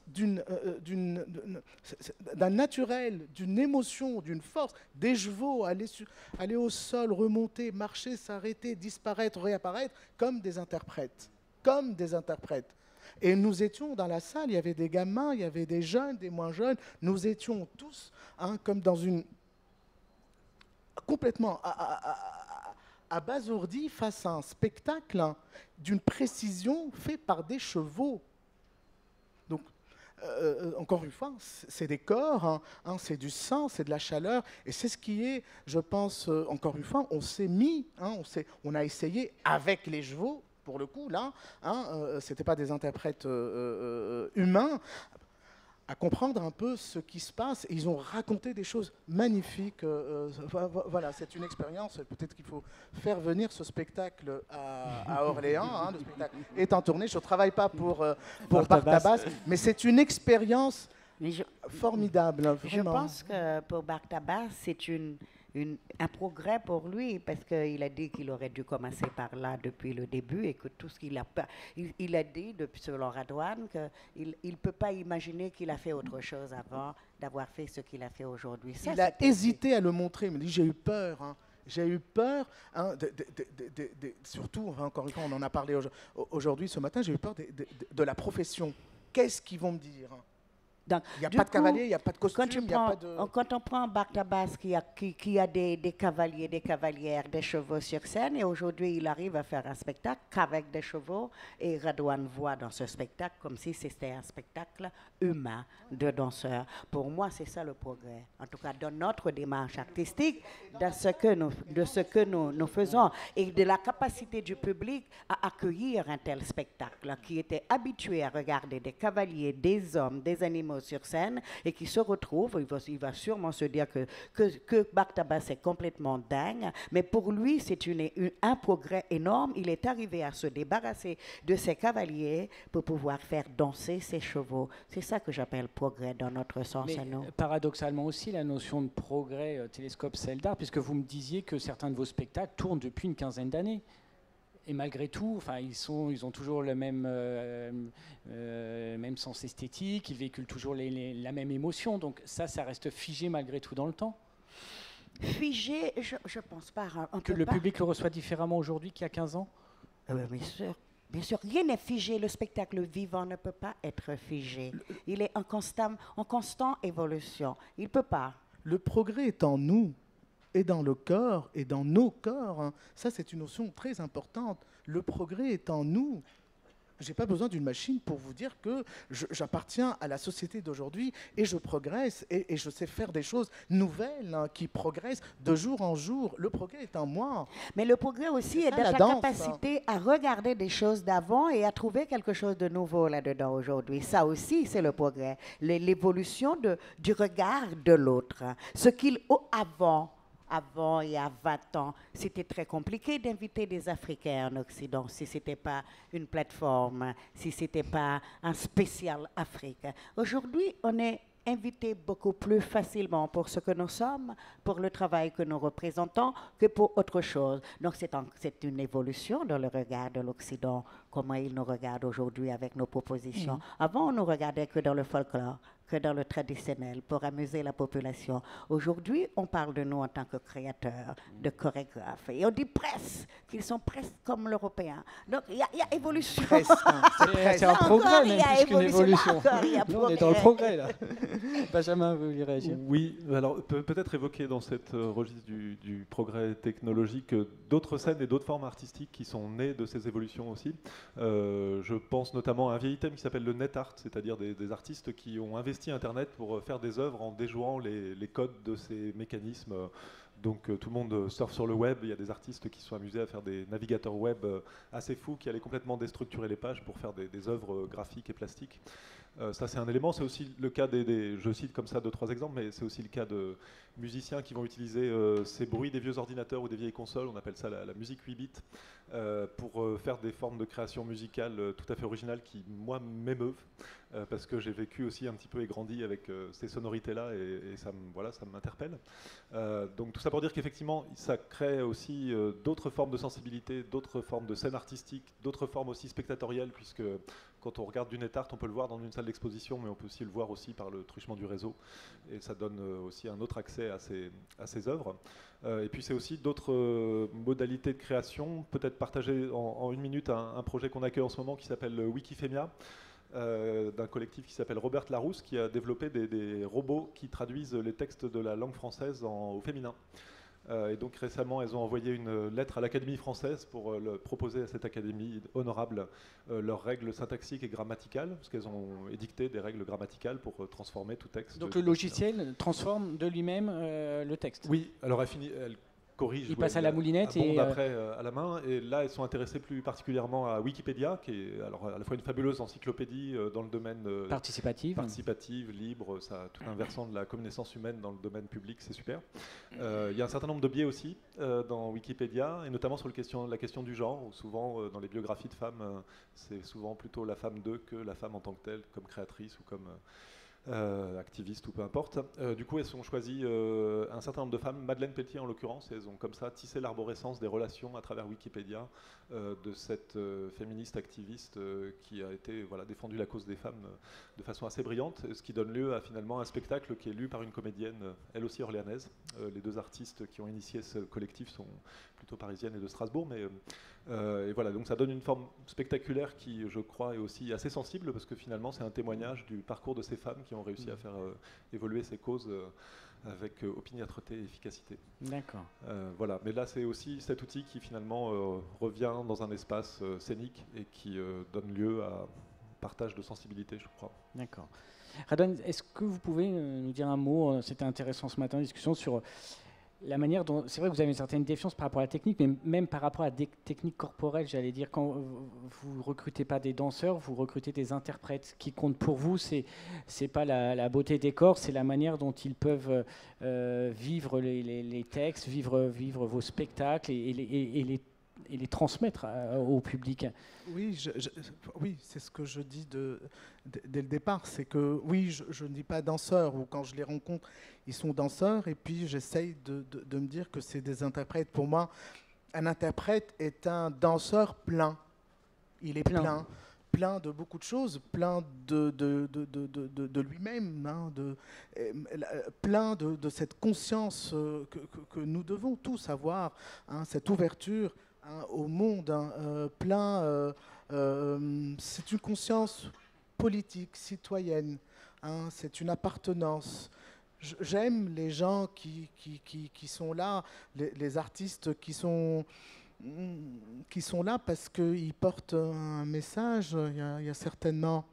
d'un naturel, d'une émotion, d'une force. Des chevaux aller au sol, remonter, marcher, s'arrêter, disparaître, réapparaître, comme des interprètes. Comme des interprètes. Et nous étions dans la salle, il y avait des gamins, il y avait des jeunes, des moins jeunes. Nous étions tous comme dans une... complètement abasourdi face à un spectacle d'une précision fait par des chevaux. Donc, encore une fois, c'est des corps, c'est du sang, c'est de la chaleur, et c'est ce qui est, je pense, encore une fois, on s'est mis, on a essayé avec les chevaux, pour le coup, là, c'était pas des interprètes humains, à comprendre un peu ce qui se passe. Et ils ont raconté des choses magnifiques. Voilà, c'est une expérience. Peut-être qu'il faut faire venir ce spectacle à Orléans. Le spectacle est en tournée. Je ne travaille pas pour Bartabas, mais c'est une expérience formidable. Vraiment. Je pense que pour Bartabas, c'est un progrès pour lui, parce qu'il a dit qu'il aurait dû commencer par là depuis le début, et que tout ce qu'il a... Il a dit, selon Radouane, qu'il ne peut pas imaginer qu'il a fait autre chose avant d'avoir fait ce qu'il a fait aujourd'hui. Il a hésité à le montrer, il m'a dit, j'ai eu peur. J'ai eu peur, surtout, encore une fois, on en a parlé aujourd'hui, ce matin, j'ai eu peur de la profession. Qu'est-ce qu'ils vont me dire ? Donc, il n'y a pas de cavalier, il n'y a pas de costume, il n'y a pas de... Quand on prend Bartabas qui a des cavaliers, des cavalières, des chevaux sur scène, et aujourd'hui il arrive à faire un spectacle qu'avec des chevaux, et Radouane voit dans ce spectacle comme si c'était un spectacle humain de danseurs. Pour moi, c'est ça le progrès. En tout cas, dans notre démarche artistique, de ce que nous faisons, et de la capacité du public à accueillir un tel spectacle, qui était habitué à regarder des cavaliers, des hommes, des animaux sur scène, et qui se retrouve, il va sûrement se dire que Bartabas est complètement dingue, mais pour lui c'est un progrès énorme. Il est arrivé à se débarrasser de ses cavaliers pour pouvoir faire danser ses chevaux. C'est ça que j'appelle progrès dans notre sens à nous. Paradoxalement aussi, la notion de progrès Télescope Seldar, puisque vous me disiez que certains de vos spectacles tournent depuis une quinzaine d'années. Et malgré tout, ils ont toujours le même sens esthétique, ils véhiculent toujours la même émotion. Donc ça reste figé malgré tout dans le temps. Figé, je ne pense pas. Que le public le reçoit différemment aujourd'hui qu'il y a 15 ans ? Bien sûr. Bien sûr, rien n'est figé. Le spectacle vivant ne peut pas être figé. Il est en constante évolution. Il ne peut pas. Le progrès est en nous, et dans le corps, et dans nos corps. Hein. Ça, c'est une notion très importante. Le progrès est en nous. Je n'ai pas besoin d'une machine pour vous dire que j'appartiens à la société d'aujourd'hui et je progresse et je sais faire des choses nouvelles hein, qui progressent de jour en jour. Le progrès est en moi. Mais le progrès aussi est dans ta capacité à regarder des choses d'avant et à trouver quelque chose de nouveau là-dedans aujourd'hui. Ça aussi, c'est le progrès. L'évolution du regard de l'autre. Ce qu'il avant, il y a 20 ans, c'était très compliqué d'inviter des Africains en Occident si ce n'était pas une plateforme, si ce n'était pas un spécial Afrique. Aujourd'hui, on est invité beaucoup plus facilement pour ce que nous sommes, pour le travail que nous représentons, que pour autre chose. Donc c'est une évolution dans le regard de l'Occident, comment il nous regarde aujourd'hui avec nos propositions. Avant, on ne nous regardait que dans le folklore, que dans le traditionnel, pour amuser la population. Aujourd'hui, on parle de nous en tant que créateurs, de chorégraphes. Et on dit presque qu'ils sont presque comme l'Européen. Donc, il y a évolution. C'est un progrès, même plus qu'une évolution. Nous, on est dans le progrès, là. Benjamin, vous voulez réagir? Oui, alors peut-être évoquer dans cette registre du progrès technologique d'autres scènes et d'autres formes artistiques qui sont nées de ces évolutions aussi. Je pense notamment à un vieil thème qui s'appelle le net art, c'est-à-dire des artistes qui ont investi Internet pour faire des œuvres en déjouant les codes de ces mécanismes. Donc tout le monde surfe sur le web, il y a des artistes qui se sont amusés à faire des navigateurs web assez fous qui allaient complètement déstructurer les pages pour faire des œuvres graphiques et plastiques. Ça c'est un élément, c'est aussi le cas je cite comme ça 2-3 exemples, mais c'est aussi le cas de musiciens qui vont utiliser ces bruits des vieux ordinateurs ou des vieilles consoles, on appelle ça la musique 8 bits, pour faire des formes de création musicale tout à fait originales qui, moi, m'émeuvent, parce que j'ai vécu aussi un petit peu et grandi avec ces sonorités-là et ça m'interpelle. Donc tout ça pour dire qu'effectivement, ça crée aussi d'autres formes de sensibilité, d'autres formes de scène artistique, d'autres formes aussi spectatorielles, puisque quand on regarde du net art, on peut le voir dans une salle d'exposition, mais on peut aussi le voir aussi par le truchement du réseau, et ça donne aussi un autre accès à ces œuvres. Et puis c'est aussi d'autres modalités de création, peut-être partager en une minute un projet qu'on accueille en ce moment qui s'appelle Wikifemia, d'un collectif qui s'appelle Robert Larousse, qui a développé des robots qui traduisent les textes de la langue française au féminin. Et donc récemment, elles ont envoyé une lettre à l'Académie française pour proposer à cette académie honorable leurs règles syntaxiques et grammaticales, parce qu'elles ont édicté des règles grammaticales pour transformer tout texte. Donc le logiciel transforme de lui-même le texte. Oui, alors elle corrige. Il passe à la moulinette et après à la main. Et là, elles sont intéressées plus particulièrement à Wikipédia, qui est alors à la fois une fabuleuse encyclopédie dans le domaine participative, libre. Ça a tout un versant de la connaissance humaine dans le domaine public, c'est super. Il y a un certain nombre de biais aussi dans Wikipédia, et notamment sur la question du genre, où souvent dans les biographies de femmes, c'est souvent plutôt la femme d'eux que la femme en tant que telle, comme créatrice ou comme activistes ou peu importe. Du coup, elles ont choisi un certain nombre de femmes, Madeleine Pelletier en l'occurrence, et elles ont comme ça tissé l'arborescence des relations à travers Wikipédia de cette féministe activiste qui a été défendu la cause des femmes de façon assez brillante, ce qui donne lieu à finalement un spectacle qui est lu par une comédienne, elle aussi orléanaise. Les deux artistes qui ont initié ce collectif sont plutôt parisiennes et de Strasbourg, mais et voilà, donc ça donne une forme spectaculaire qui, je crois, est aussi assez sensible, parce que finalement c'est un témoignage du parcours de ces femmes qui ont réussi à faire évoluer ces causes avec opiniâtreté et efficacité. D'accord. Voilà, mais là c'est aussi cet outil qui finalement revient dans un espace scénique et qui donne lieu à partage de sensibilité, je crois. D'accord. Radwan, est-ce que vous pouvez nous dire un mot, c'était intéressant ce matin, discussion sur la manière dont, c'est vrai que vous avez une certaine défiance par rapport à la technique, mais même par rapport à des techniques corporelles, j'allais dire, quand vous recrutez pas des danseurs, vous recrutez des interprètes. Ce qui compte pour vous, c'est pas la beauté des corps, c'est la manière dont ils peuvent vivre les textes, vivre vos spectacles et les transmettre au public. Oui, oui, c'est ce que je dis dès le départ, c'est que oui, je ne dis pas danseurs, ou quand je les rencontre, ils sont danseurs, et puis j'essaye de me dire que c'est des interprètes. Pour moi, un interprète est un danseur plein. Il est plein de beaucoup de choses, plein de lui-même, hein, plein de cette conscience que nous devons tous avoir, hein, cette ouverture au monde, hein, plein C'est une conscience politique, citoyenne, hein, c'est une appartenance. J'aime les gens qui sont là, les artistes qui sont là parce qu'ils portent un message. Il y a certainement,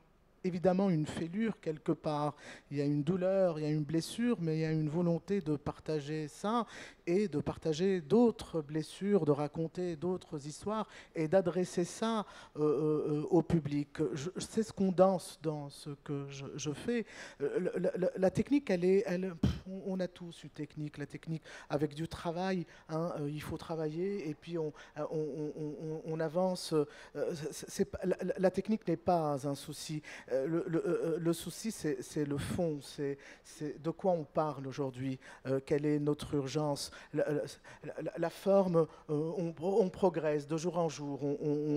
évidemment, une fêlure quelque part. Il y a une douleur, il y a une blessure, mais il y a une volonté de partager ça et de partager d'autres blessures, de raconter d'autres histoires et d'adresser ça au public. C'est ce qu'on danse dans ce que je fais. La technique, on a tous une technique. La technique, avec du travail, hein, il faut travailler et puis on avance. La technique n'est pas un souci. Le souci, c'est le fond. C'est de quoi on parle aujourd'hui. Quelle est notre urgence? La forme, on progresse de jour en jour.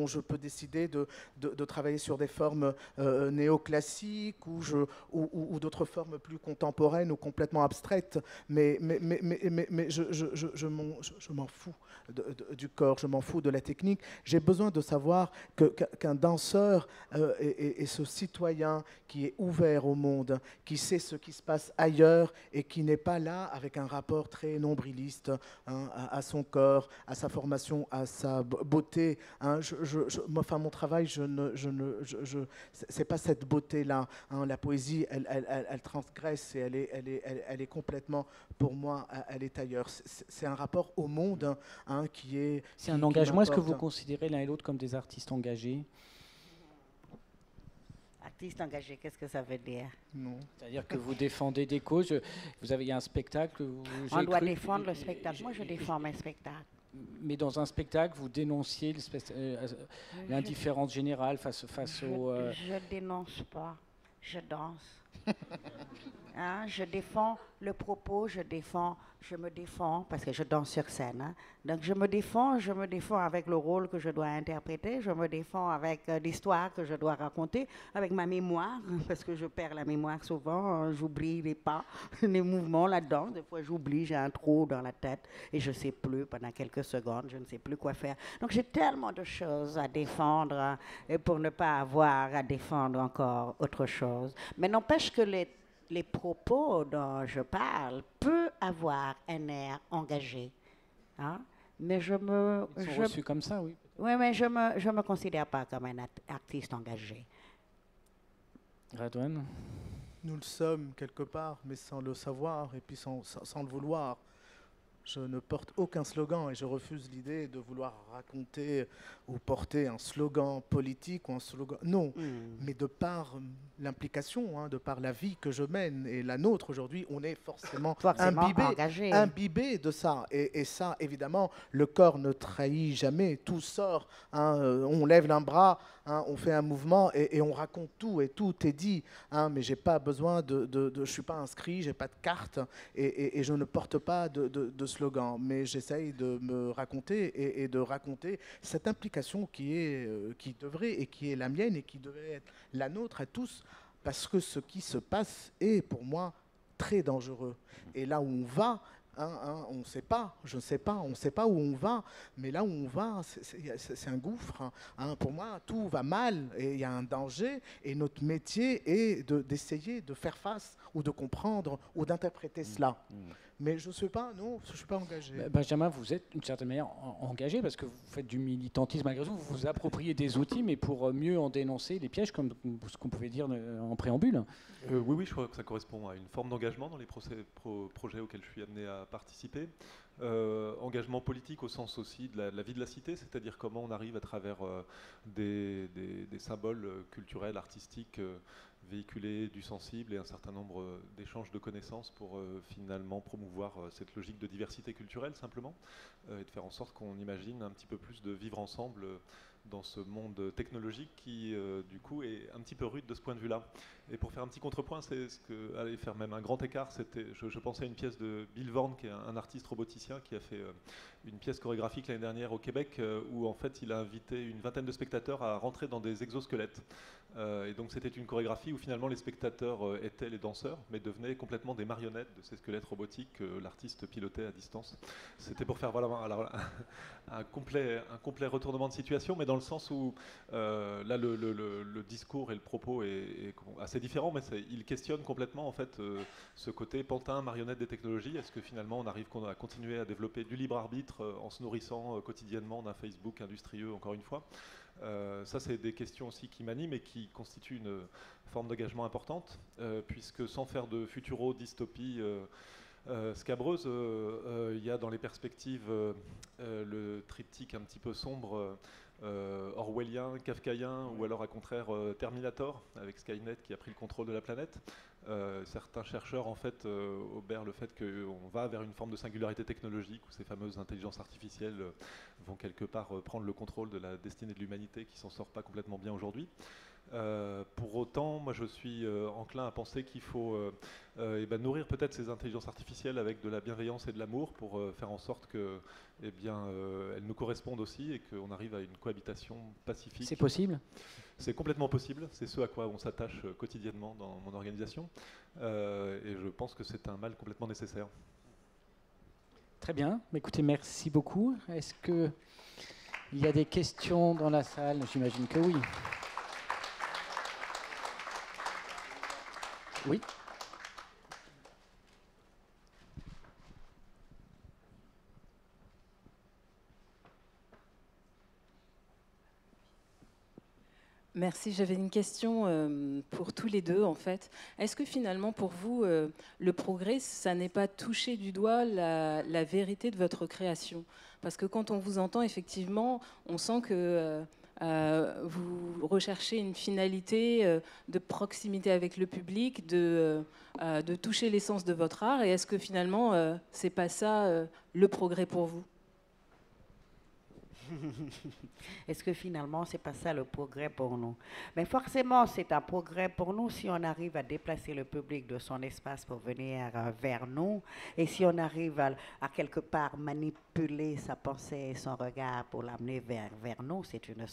Je peux décider de travailler sur des formes néoclassiques ou d'autres formes plus contemporaines ou complètement abstraites. Mais je m'en fous du corps, je m'en fous de la technique. J'ai besoin de savoir qu'un danseur est ce citoyen qui est ouvert au monde, qui sait ce qui se passe ailleurs et qui n'est pas là avec un rapport très nombriliste, hein, à son corps, à sa formation, à sa beauté. Hein. Mon travail, c'est pas cette beauté-là. Hein. La poésie, elle transgresse et elle est complètement, pour moi, elle est ailleurs. C'est un rapport au monde, hein, qui est... C'est un engagement. Est-ce que vous considérez l'un et l'autre comme des artistes engagés? Artiste engagé, qu'est-ce que ça veut dire? Non. C'est-à-dire que vous défendez des causes. Il y a un spectacle. On doit défendre le spectacle. Moi, je défends mes spectacles. Mais dans un spectacle, vous dénonciez l'indifférence générale face au... Je dénonce pas, je danse. Hein, je défends le propos, je me défends parce que je danse sur scène. Hein. Donc je me défends avec le rôle que je dois interpréter, je me défends avec l'histoire que je dois raconter, avec ma mémoire, parce que je perds la mémoire souvent, j'oublie les pas, les mouvements là-dedans. Des fois j'oublie, j'ai un trou dans la tête et je ne sais plus pendant quelques secondes, je ne sais plus quoi faire. Donc j'ai tellement de choses à défendre et pour ne pas avoir à défendre encore autre chose. Mais n'empêche que les propos dont je parle peuvent avoir un air engagé. Hein? Mais Ils sont reçus comme ça, oui. Oui, mais je me considère pas comme un artiste engagé. Radouane? Nous le sommes quelque part, mais sans le savoir et puis sans le vouloir. Je ne porte aucun slogan et je refuse l'idée de vouloir raconter ou porter un slogan politique ou un slogan... Non, mais de par l'implication, hein, de par la vie que je mène et la nôtre aujourd'hui, on est forcément imbibé de ça. Et ça, évidemment, le corps ne trahit jamais, tout sort. Hein, on lève un bras, hein, on fait un mouvement et on raconte tout et tout est dit. Hein, mais j'ai pas besoin je suis pas inscrit, j'ai pas de carte et je ne porte pas de slogan, mais j'essaye de me raconter et de raconter cette implication qui devrait et qui est la mienne et qui devrait être la nôtre à tous, parce que ce qui se passe est pour moi très dangereux. Et là où on va, on ne sait pas, je ne sais pas, on ne sait pas où on va, mais là où on va, c'est un gouffre. Hein. Pour moi, tout va mal et il y a un danger et notre métier est d'essayer de faire face ou de comprendre ou d'interpréter cela. Mais je ne suis pas engagé. Benjamin, vous êtes d'une certaine manière engagé parce que vous faites du militantisme malgré tout, vous vous appropriez des outils, mais pour mieux en dénoncer les pièges, comme ce qu'on pouvait dire en préambule. Oui, je crois que ça correspond à une forme d'engagement dans les projets auxquels je suis amené à participer. Engagement politique au sens aussi de la vie de la cité, c'est-à-dire comment on arrive à travers des symboles culturels, artistiques, véhiculer du sensible et un certain nombre d'échanges de connaissances pour finalement promouvoir cette logique de diversité culturelle simplement et de faire en sorte qu'on imagine un petit peu plus de vivre ensemble dans ce monde technologique qui du coup est un petit peu rude de ce point de vue-là. Et pour faire un petit contrepoint, c'est ce que allait faire même un grand écart, je pensais à une pièce de Bill Vorn, qui est un artiste roboticien qui a fait une pièce chorégraphique l'année dernière au Québec où en fait il a invité une vingtaine de spectateurs à rentrer dans des exosquelettes. Et donc c'était une chorégraphie où finalement les spectateurs étaient les danseurs, mais devenaient complètement des marionnettes de ces squelettes robotiques que l'artiste pilotait à distance. C'était pour faire voilà, un complet retournement de situation, mais dans le sens où là le discours et le propos est assez différent, mais il questionne complètement en fait ce côté pantin, marionnette des technologies. Est-ce que finalement on arrive à continuer à développer du libre arbitre en se nourrissant quotidiennement d'un Facebook industrieux, encore une fois? Ça, c'est des questions aussi qui m'animent et qui constituent une forme d'engagement importante, puisque sans faire de futuro-dystopie scabreuse, il y a dans les perspectives le triptyque un petit peu sombre orwellien, kafkaïen, ou alors à contraire Terminator, avec Skynet qui a pris le contrôle de la planète. Certains chercheurs en fait obèrent le fait qu'on va vers une forme de singularité technologique où ces fameuses intelligences artificielles vont quelque part prendre le contrôle de la destinée de l'humanité qui s'en sort pas complètement bien aujourd'hui. Pour autant, moi je suis enclin à penser qu'il faut nourrir peut-être ces intelligences artificielles avec de la bienveillance et de l'amour pour faire en sorte que, elles nous correspondent aussi et qu'on arrive à une cohabitation pacifique. C'est possible ? C'est complètement possible, c'est ce à quoi on s'attache quotidiennement dans mon organisation, et je pense que c'est un mal complètement nécessaire. Très bien, écoutez, merci beaucoup. Est-ce qu'il y a des questions dans la salle? J'imagine que oui. Oui. Merci, j'avais une question pour tous les deux en fait. Est-ce que finalement pour vous, le progrès, ça n'est pas toucher du doigt la vérité de votre création? Parce que quand on vous entend, effectivement, on sent que vous recherchez une finalité de proximité avec le public, de toucher l'essence de votre art. Et est-ce que finalement, c'est pas ça le progrès pour vous? Est-ce que finalement, c'est pas ça le progrès pour nous? Mais forcément, c'est un progrès pour nous si on arrive à déplacer le public de son espace pour venir vers nous, et si on arrive à quelque part manipuler sa pensée et son regard pour l'amener vers nous. C'est une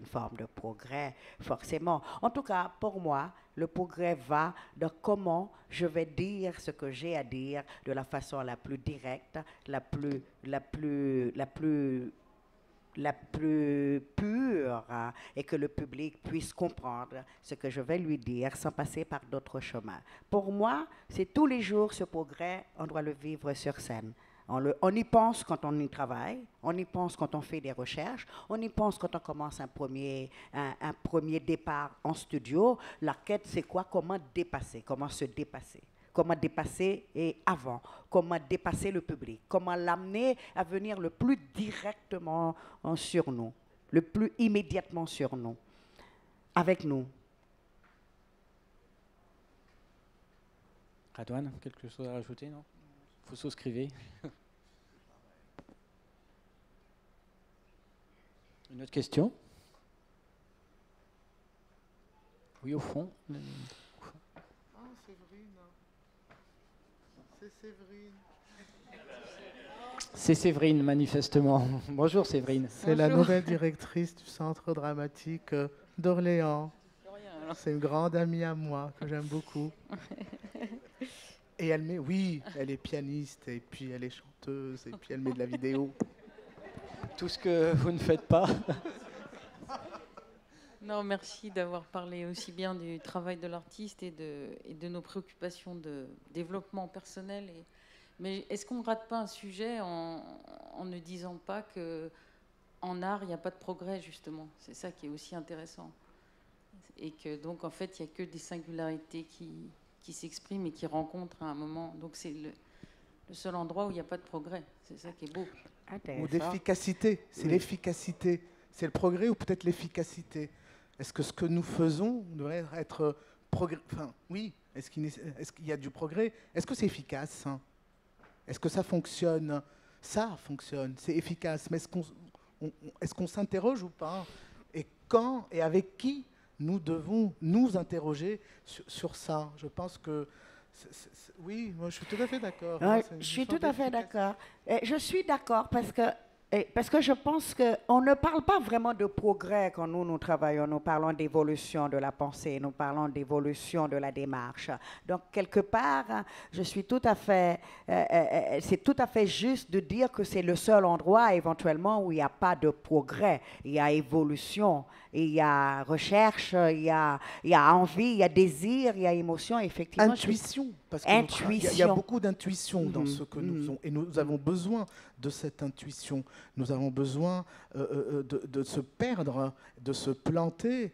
forme de progrès, forcément. En tout cas, pour moi, le progrès va de comment je vais dire ce que j'ai à dire de la façon la plus directe, la plus pure, et que le public puisse comprendre ce que je vais lui dire sans passer par d'autres chemins. Pour moi, c'est tous les jours ce progrès, on doit le vivre sur scène. On y pense quand on y travaille, on y pense quand on fait des recherches, on y pense quand on commence un premier départ en studio. La quête, c'est quoi? Comment dépasser? Comment se dépasser? Comment dépasser avant, comment dépasser le public, comment l'amener à venir le plus directement sur nous, le plus immédiatement sur nous, avec nous. Radouane, quelque chose à rajouter, non? Vous souscrivez? Une autre question? Oui, au fond. C'est Séverine, manifestement. Bonjour Séverine. C'est la nouvelle directrice du Centre dramatique d'Orléans. C'est une grande amie à moi que j'aime beaucoup. Et elle est pianiste, et puis elle est chanteuse, et puis elle met de la vidéo. Tout ce que vous ne faites pas. Non, merci d'avoir parlé aussi bien du travail de l'artiste et de nos préoccupations de développement personnel. Mais est-ce qu'on ne rate pas un sujet en ne disant pas qu'en art, il n'y a pas de progrès, justement? C'est ça qui est aussi intéressant. Et que donc, en fait, il n'y a que des singularités qui s'expriment et qui rencontrent à un moment. Donc, c'est le seul endroit où il n'y a pas de progrès. C'est ça qui est beau. Ou d'efficacité. C'est l'efficacité. C'est le progrès ou peut-être l'efficacité. Est-ce que ce que nous faisons doit être progrès? Enfin, oui. Est-ce qu'il y a du progrès? Est-ce que c'est efficace? Est-ce que ça fonctionne? Ça fonctionne, c'est efficace. Mais est-ce qu'on s'interroge ou pas? Et quand et avec qui nous devons nous interroger sur ça? Je pense que... oui, moi je suis tout à fait d'accord. Je suis tout à fait d'accord. Je suis d'accord parce que Parce que je pense qu'on ne parle pas vraiment de progrès quand nous travaillons. Nous parlons d'évolution de la pensée, nous parlons d'évolution de la démarche. Donc, quelque part, je suis tout à fait... c'est tout à fait juste de dire que c'est le seul endroit, éventuellement, où il n'y a pas de progrès. Il y a évolution, il y a recherche, il y a envie, il y a désir, il y a émotion, effectivement. Intuition, parce Intuition. qu'il y a beaucoup d'intuition dans ce que nous faisons. Et nous avons besoin de cette intuition. Nous avons besoin de se perdre, de se planter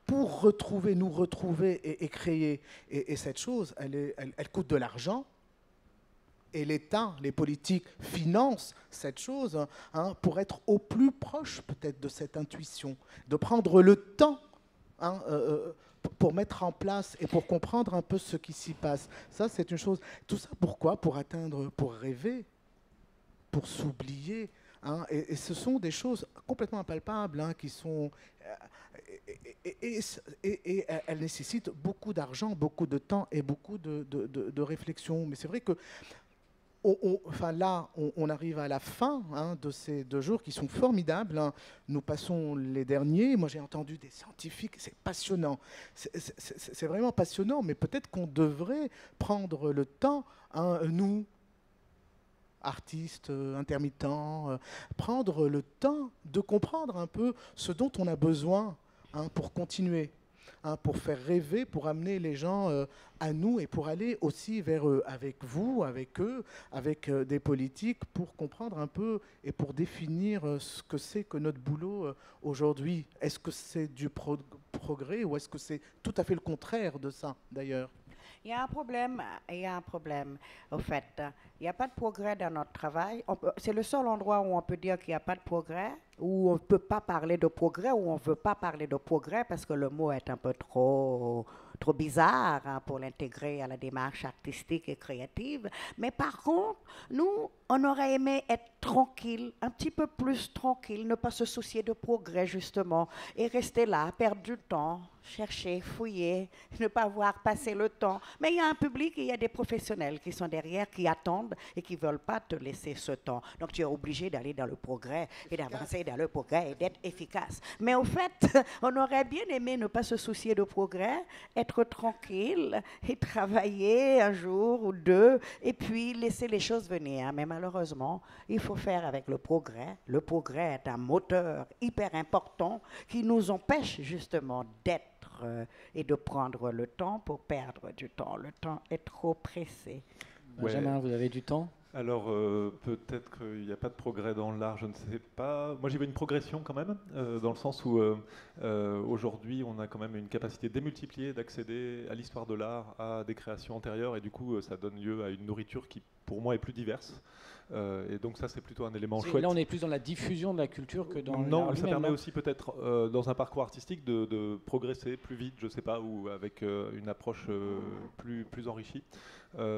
pour nous retrouver et créer. Et cette chose, elle coûte de l'argent. Et l'État, les politiques financent cette chose pour être au plus proche peut-être de cette intuition, de prendre le temps pour mettre en place et pour comprendre un peu ce qui s'y passe. Ça, c'est une chose. Tout ça, pourquoi? Pour atteindre, pour rêver, pour s'oublier. Et ce sont des choses complètement impalpables qui sont... Et elles nécessitent beaucoup d'argent, beaucoup de temps et beaucoup de réflexion. Mais c'est vrai que on arrive à la fin de ces 2 jours qui sont formidables. Nous passons les derniers. Moi, j'ai entendu des scientifiques. C'est passionnant. C'est vraiment passionnant. Mais peut-être qu'on devrait prendre le temps, nous, artistes, intermittents, prendre le temps de comprendre un peu ce dont on a besoin pour continuer. Pour faire rêver, pour amener les gens à nous et pour aller aussi vers eux, avec vous, avec eux, avec des politiques, pour comprendre un peu et pour définir ce que c'est que notre boulot aujourd'hui. Est-ce que c'est du progrès ou est-ce que c'est tout à fait le contraire de ça, d'ailleurs? Il y a un problème, au fait. Il n'y a pas de progrès dans notre travail. C'est le seul endroit où on peut dire qu'il n'y a pas de progrès, où on ne peut pas parler de progrès, où on ne veut pas parler de progrès parce que le mot est un peu trop bizarre pour l'intégrer à la démarche artistique et créative. Mais par contre, nous, on aurait aimé être tranquille, un petit peu plus tranquille, ne pas se soucier de progrès, justement, et rester là, perdre du temps, chercher, fouiller, ne pas voir passer le temps. Mais il y a un public et il y a des professionnels qui sont derrière, qui attendent et qui ne veulent pas te laisser ce temps. Donc tu es obligé d'aller dans le progrès et d'avancer dans le progrès et d'être efficace. Mais au fait, on aurait bien aimé ne pas se soucier de progrès, être tranquille et travailler un jour ou 2 et puis laisser les choses venir. Mais malheureusement, il faut faire avec le progrès. Le progrès est un moteur hyper important qui nous empêche justement d'être et de prendre le temps pour perdre du temps. Le temps est trop pressé. Benjamin, vous avez du temps? Alors, peut-être qu'il n'y a pas de progrès dans l'art, je ne sais pas. Moi, j'y vois une progression quand même, dans le sens où aujourd'hui, on a quand même une capacité démultipliée d'accéder à l'histoire de l'art, à des créations antérieures, et du coup, ça donne lieu à une nourriture qui, pour moi, est plus diverse. Et donc ça, c'est plutôt un élément chouette. Là, on est plus dans la diffusion de la culture que dans Non, l'art ça permet aussi peut-être, dans un parcours artistique, de progresser plus vite, je ne sais pas, ou avec une approche plus enrichie.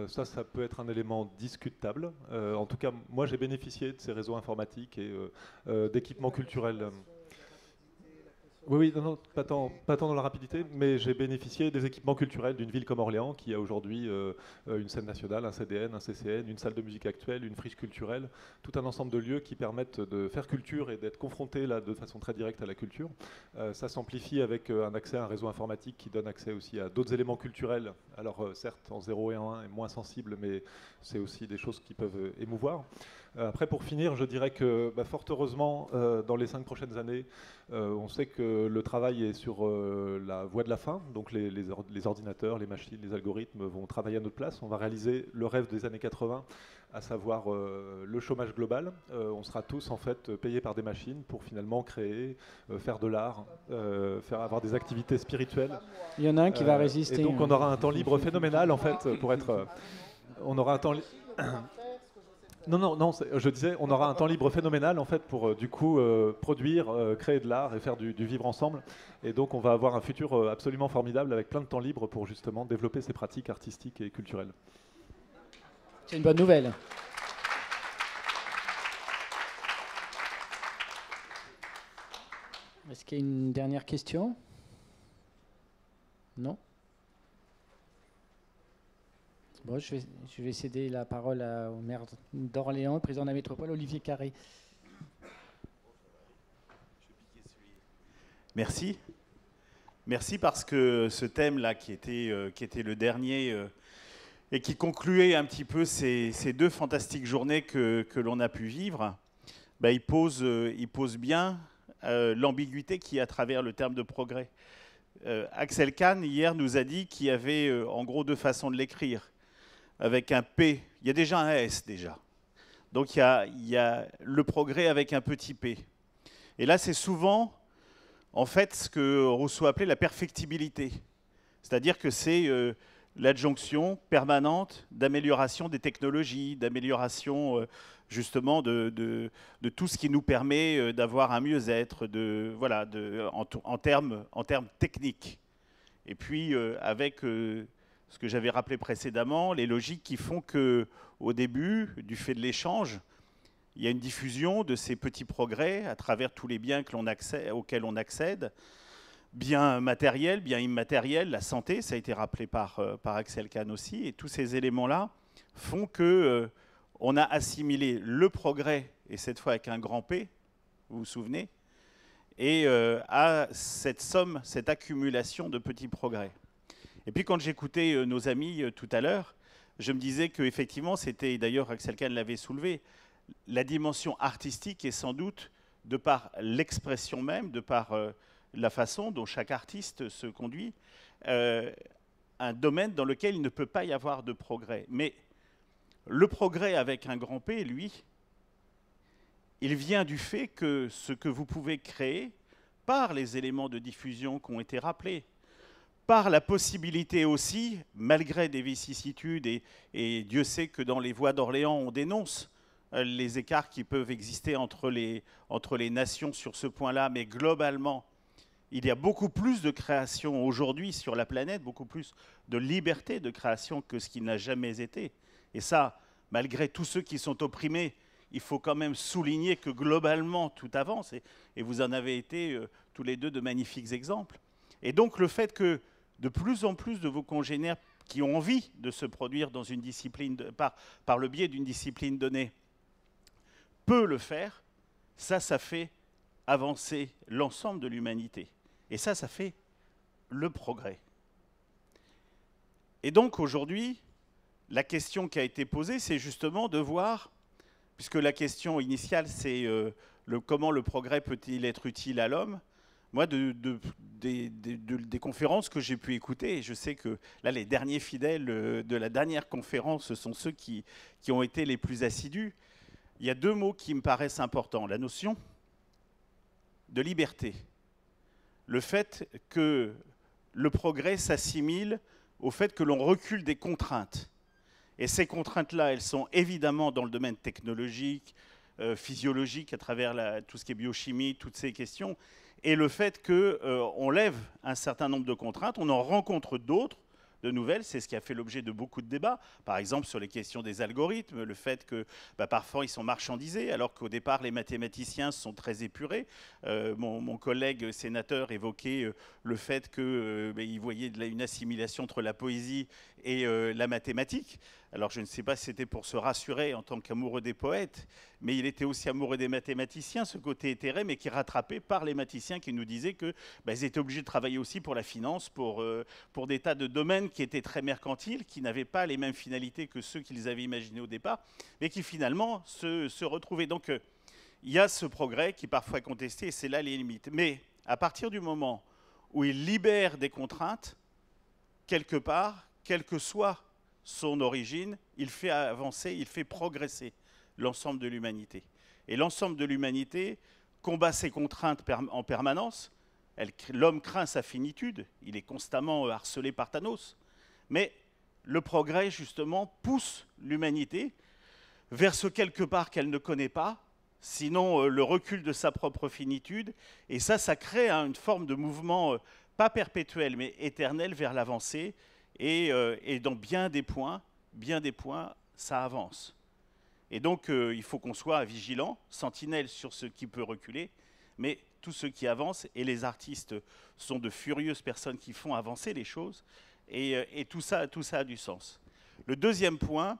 Ça peut être un élément discutable. En tout cas, moi, j'ai bénéficié de ces réseaux informatiques et d'équipements culturels. Oui, non, pas tant dans la rapidité, mais j'ai bénéficié des équipements culturels d'une ville comme Orléans, qui a aujourd'hui une scène nationale, un CDN, un CCN, une salle de musique actuelle, une friche culturelle, tout un ensemble de lieux qui permettent de faire culture et d'être confrontés là, de façon très directe à la culture. Ça s'amplifie avec un accès à un réseau informatique qui donne accès aussi à d'autres éléments culturels, alors certes en 0 et en 1 et moins sensibles, mais c'est aussi des choses qui peuvent émouvoir. Après, pour finir, je dirais que fort heureusement, dans les 5 prochaines années, on sait que le travail est sur la voie de la fin, donc les ordinateurs, les machines, les algorithmes vont travailler à notre place. On va réaliser le rêve des années 80, à savoir le chômage global. On sera tous en fait payés par des machines pour finalement créer, faire de l'art, avoir des activités spirituelles. Il y en a un qui va résister. Et donc on aura un temps libre phénoménal en fait pour être... on aura un temps Non, je disais, on aura un temps libre phénoménal en fait pour du coup produire, créer de l'art et faire du vivre ensemble. Et donc on va avoir un futur absolument formidable avec plein de temps libre pour justement développer ces pratiques artistiques et culturelles. C'est une bonne nouvelle. Est-ce qu'il y a une dernière question? Non? Bon, je vais céder la parole au maire d'Orléans, président de la métropole, Olivier Carré. Merci. Merci parce que ce thème-là, qui était le dernier et qui concluait un petit peu ces 2 fantastiques journées que l'on a pu vivre, bah, il pose bien l'ambiguïté qu'il y a à travers le terme de progrès. Axel Kahn, hier, nous a dit qu'il y avait en gros 2 façons de l'écrire. Avec un P, il y a déjà un S déjà. Donc il y a le progrès avec un petit p. Et là, c'est souvent, en fait, ce que Rousseau appelait la perfectibilité. C'est-à-dire que c'est l'adjonction permanente d'amélioration des technologies, d'amélioration justement de tout ce qui nous permet d'avoir un mieux-être, voilà, en termes techniques. Et puis avec ce que j'avais rappelé précédemment, les logiques qui font qu'au début, du fait de l'échange, il y a une diffusion de ces petits progrès à travers tous les biens auxquels on accède, biens matériels, biens immatériels, la santé, ça a été rappelé par Axel Kahn aussi, et tous ces éléments-là font que on a assimilé le progrès, et cette fois avec un grand P, vous vous souvenez, et à cette somme, cette accumulation de petits progrès. Et puis quand j'écoutais nos amis tout à l'heure, je me disais qu'effectivement, c'était, d'ailleurs Axel Kahn l'avait soulevé, la dimension artistique est sans doute, de par l'expression même, de par la façon dont chaque artiste se conduit, un domaine dans lequel il ne peut pas y avoir de progrès. Mais le progrès avec un grand P, lui, il vient du fait que ce que vous pouvez créer, par les éléments de diffusion qui ont été rappelés, par la possibilité aussi, malgré des vicissitudes, et Dieu sait que dans les voies d'Orléans, on dénonce les écarts qui peuvent exister entre les nations sur ce point-là, mais globalement, il y a beaucoup plus de création aujourd'hui sur la planète, beaucoup plus de liberté de création que ce qui n'a jamais été. Et ça, malgré tous ceux qui sont opprimés, il faut quand même souligner que globalement, tout avance, et vous en avez été tous les deux de magnifiques exemples. Et donc le fait que de plus en plus de vos congénères qui ont envie de se produire dans une discipline, par le biais d'une discipline donnée, peut le faire, ça fait avancer l'ensemble de l'humanité. Et ça fait le progrès. Et donc aujourd'hui, la question qui a été posée, c'est justement de voir, puisque la question initiale, c'est comment le progrès peut-il être utile à l'homme. Moi, des conférences que j'ai pu écouter, et je sais que là, les derniers fidèles de la dernière conférence, ce sont ceux qui ont été les plus assidus. Il y a 2 mots qui me paraissent importants. La notion de liberté. Le fait que le progrès s'assimile au fait que l'on recule des contraintes. Et ces contraintes-là, elles sont évidemment dans le domaine technologique, physiologique, à travers tout ce qui est biochimie, toutes ces questions. Et le fait qu'on lève un certain nombre de contraintes, on en rencontre d'autres, de nouvelles, c'est ce qui a fait l'objet de beaucoup de débats, par exemple sur les questions des algorithmes, le fait que parfois ils sont marchandisés, alors qu'au départ les mathématiciens sont très épurés. Mon collègue sénateur évoquait le fait qu'il voyait une assimilation entre la poésie et la mathématique. Alors je ne sais pas si c'était pour se rassurer en tant qu'amoureux des poètes, mais il était aussi amoureux des mathématiciens, ce côté éthéré, mais qui est rattrapé par les mathématiciens qui nous disaient qu'ils étaient obligés de travailler aussi pour la finance, pour des tas de domaines qui étaient très mercantiles, qui n'avaient pas les mêmes finalités que ceux qu'ils avaient imaginés au départ, mais qui finalement se retrouvaient. Donc il y a ce progrès qui parfois est contesté, et c'est là les limites. Mais à partir du moment où il libère des contraintes, quelque part, quelle que soit son origine, il fait avancer, il fait progresser l'ensemble de l'humanité. Et l'ensemble de l'humanité combat ces contraintes en permanence. L'homme craint sa finitude, il est constamment harcelé par Thanos. Mais le progrès, justement, pousse l'humanité vers ce quelque part qu'elle ne connaît pas, sinon le recul de sa propre finitude. Et ça crée une forme de mouvement, pas perpétuel, mais éternel vers l'avancée. Et dans bien des points, ça avance. Et donc, il faut qu'on soit vigilant, sentinelle sur ce qui peut reculer, mais tout ce qui avance, et les artistes sont de furieuses personnes qui font avancer les choses, et tout ça a du sens. Le deuxième point,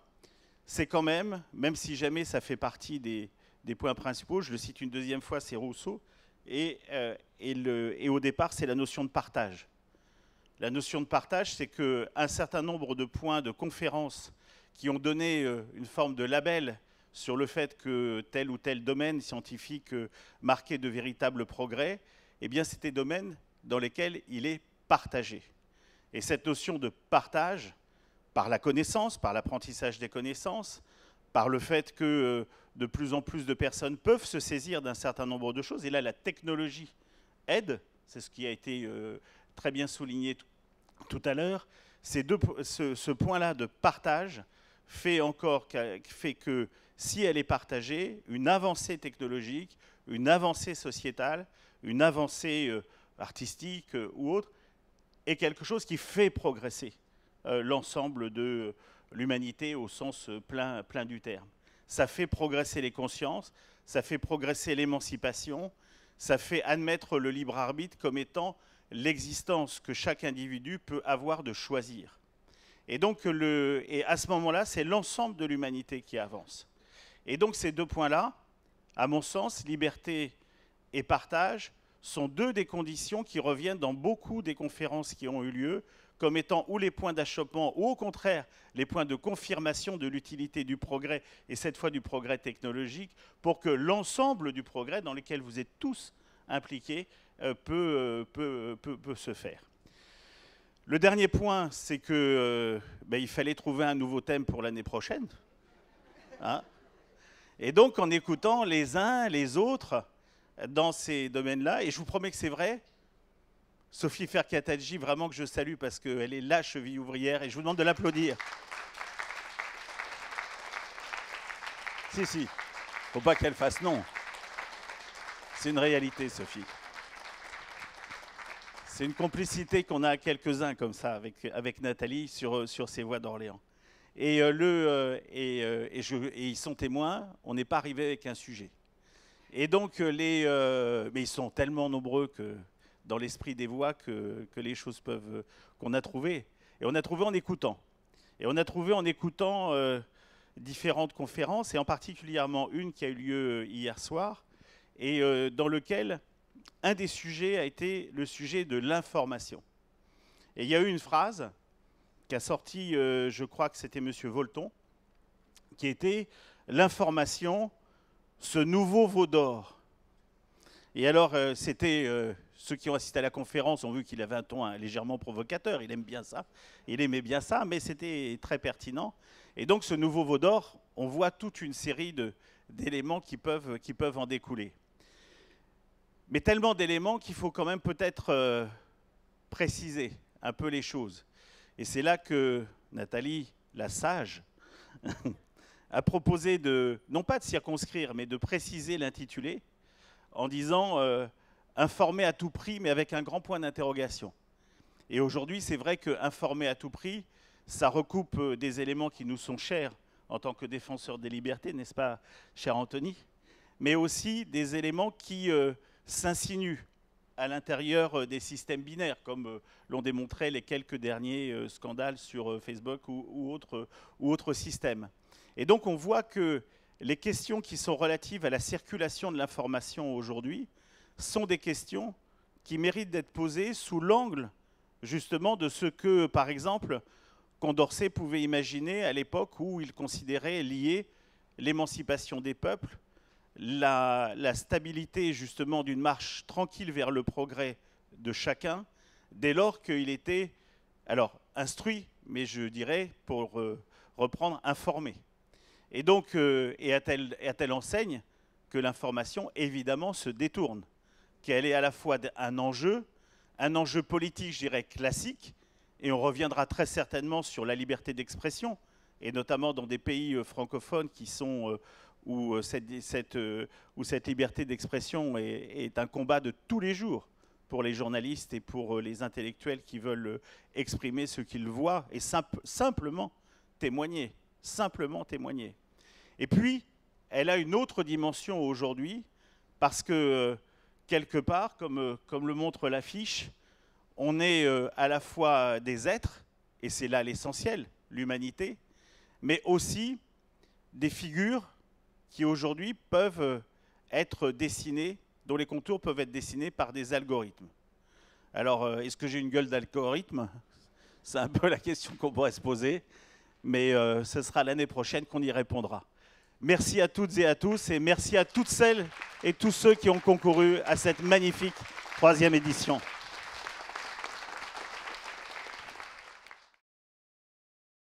c'est quand même si jamais ça fait partie des points principaux, je le cite une deuxième fois, c'est Rousseau, Et au départ, c'est la notion de partage. La notion de partage, c'est qu'un certain nombre de points de conférences qui ont donné une forme de label sur le fait que tel ou tel domaine scientifique marquait de véritables progrès, eh bien, c'est des domaines dans lesquels il est partagé. Et cette notion de partage, par la connaissance, par l'apprentissage des connaissances, par le fait que de plus en plus de personnes peuvent se saisir d'un certain nombre de choses, et là, la technologie aide, c'est ce qui a été très bien souligné tout à l'heure, ce point-là de partage fait que si elle est partagée, une avancée technologique, une avancée sociétale, une avancée artistique ou autre, est quelque chose qui fait progresser l'ensemble de l'humanité au sens plein du terme. Ça fait progresser les consciences, ça fait progresser l'émancipation, ça fait admettre le libre arbitre comme étant l'existence que chaque individu peut avoir de choisir. Et donc, à ce moment-là, c'est l'ensemble de l'humanité qui avance. Et donc, ces deux points-là, à mon sens, liberté et partage, sont deux des conditions qui reviennent dans beaucoup des conférences qui ont eu lieu, comme étant ou les points d'achoppement, ou au contraire, les points de confirmation de l'utilité du progrès, et cette fois du progrès technologique, pour que l'ensemble du progrès dans lequel vous êtes tous impliqués peut se faire. Le dernier point, c'est qu'il fallait trouver un nouveau thème pour l'année prochaine. Hein? Et donc, en écoutant les uns, les autres, dans ces domaines-là, et je vous promets que c'est vrai, Sophie Ferkatadji, vraiment que je salue parce qu'elle est la cheville ouvrière, et je vous demande de l'applaudir. Si, faut pas qu'elle fasse non. C'est une réalité, Sophie. C'est une complicité qu'on a à quelques-uns comme ça avec Nathalie sur ces voies d'Orléans. Et ils sont témoins, on n'est pas arrivé avec un sujet. Et donc, mais ils sont tellement nombreux que dans l'esprit des voix que les choses qu'on a trouvées. Et on a trouvé en écoutant. Et on a trouvé en écoutant différentes conférences, et en particulièrement une qui a eu lieu hier soir, et dans lequel un des sujets a été le sujet de l'information. Et il y a eu une phrase qu'a sortie, je crois que c'était M. Volton, qui était « L'information, ce nouveau veau d'or ». Et alors, ceux qui ont assisté à la conférence ont vu qu'il avait un ton légèrement provocateur, il aime bien ça, il aimait bien ça, mais c'était très pertinent. Et donc, ce nouveau veau d'or, on voit toute une série d'éléments qui peuvent en découler. Mais tellement d'éléments qu'il faut quand même peut-être préciser un peu les choses. Et c'est là que Nathalie, la sage, a proposé non pas de circonscrire, mais de préciser l'intitulé en disant informer à tout prix, mais avec un grand point d'interrogation. Et aujourd'hui, c'est vrai que informer à tout prix, ça recoupe des éléments qui nous sont chers en tant que défenseurs des libertés, n'est-ce pas, cher Anthony? Mais aussi des éléments qui s'insinuent à l'intérieur des systèmes binaires, comme l'ont démontré les quelques derniers scandales sur Facebook ou autres systèmes. Et donc on voit que les questions qui sont relatives à la circulation de l'information aujourd'hui sont des questions qui méritent d'être posées sous l'angle justement de ce que, par exemple, Condorcet pouvait imaginer à l'époque où il considérait lié l'émancipation des peuples, la stabilité justement d'une marche tranquille vers le progrès de chacun, dès lors qu'il était, alors instruit, mais je dirais, pour reprendre, informé. Et donc, et à telle enseigne que l'information, évidemment, se détourne, qu'elle est à la fois un enjeu politique, je dirais, classique, et on reviendra très certainement sur la liberté d'expression, et notamment dans des pays francophones qui sont où cette liberté d'expression est un combat de tous les jours pour les journalistes et pour les intellectuels qui veulent exprimer ce qu'ils voient et simplement témoigner. Et puis, elle a une autre dimension aujourd'hui parce que, quelque part, comme le montre l'affiche, on est à la fois des êtres, et c'est là l'essentiel, l'humanité, mais aussi des figures qui aujourd'hui peuvent être dessinées dont les contours peuvent être dessinés par des algorithmes. Alors, est-ce que j'ai une gueule d'algorithme? C'est un peu la question qu'on pourrait se poser, mais ce sera l'année prochaine qu'on y répondra. Merci à toutes et à tous, et merci à toutes celles et tous ceux qui ont concouru à cette magnifique 3e édition.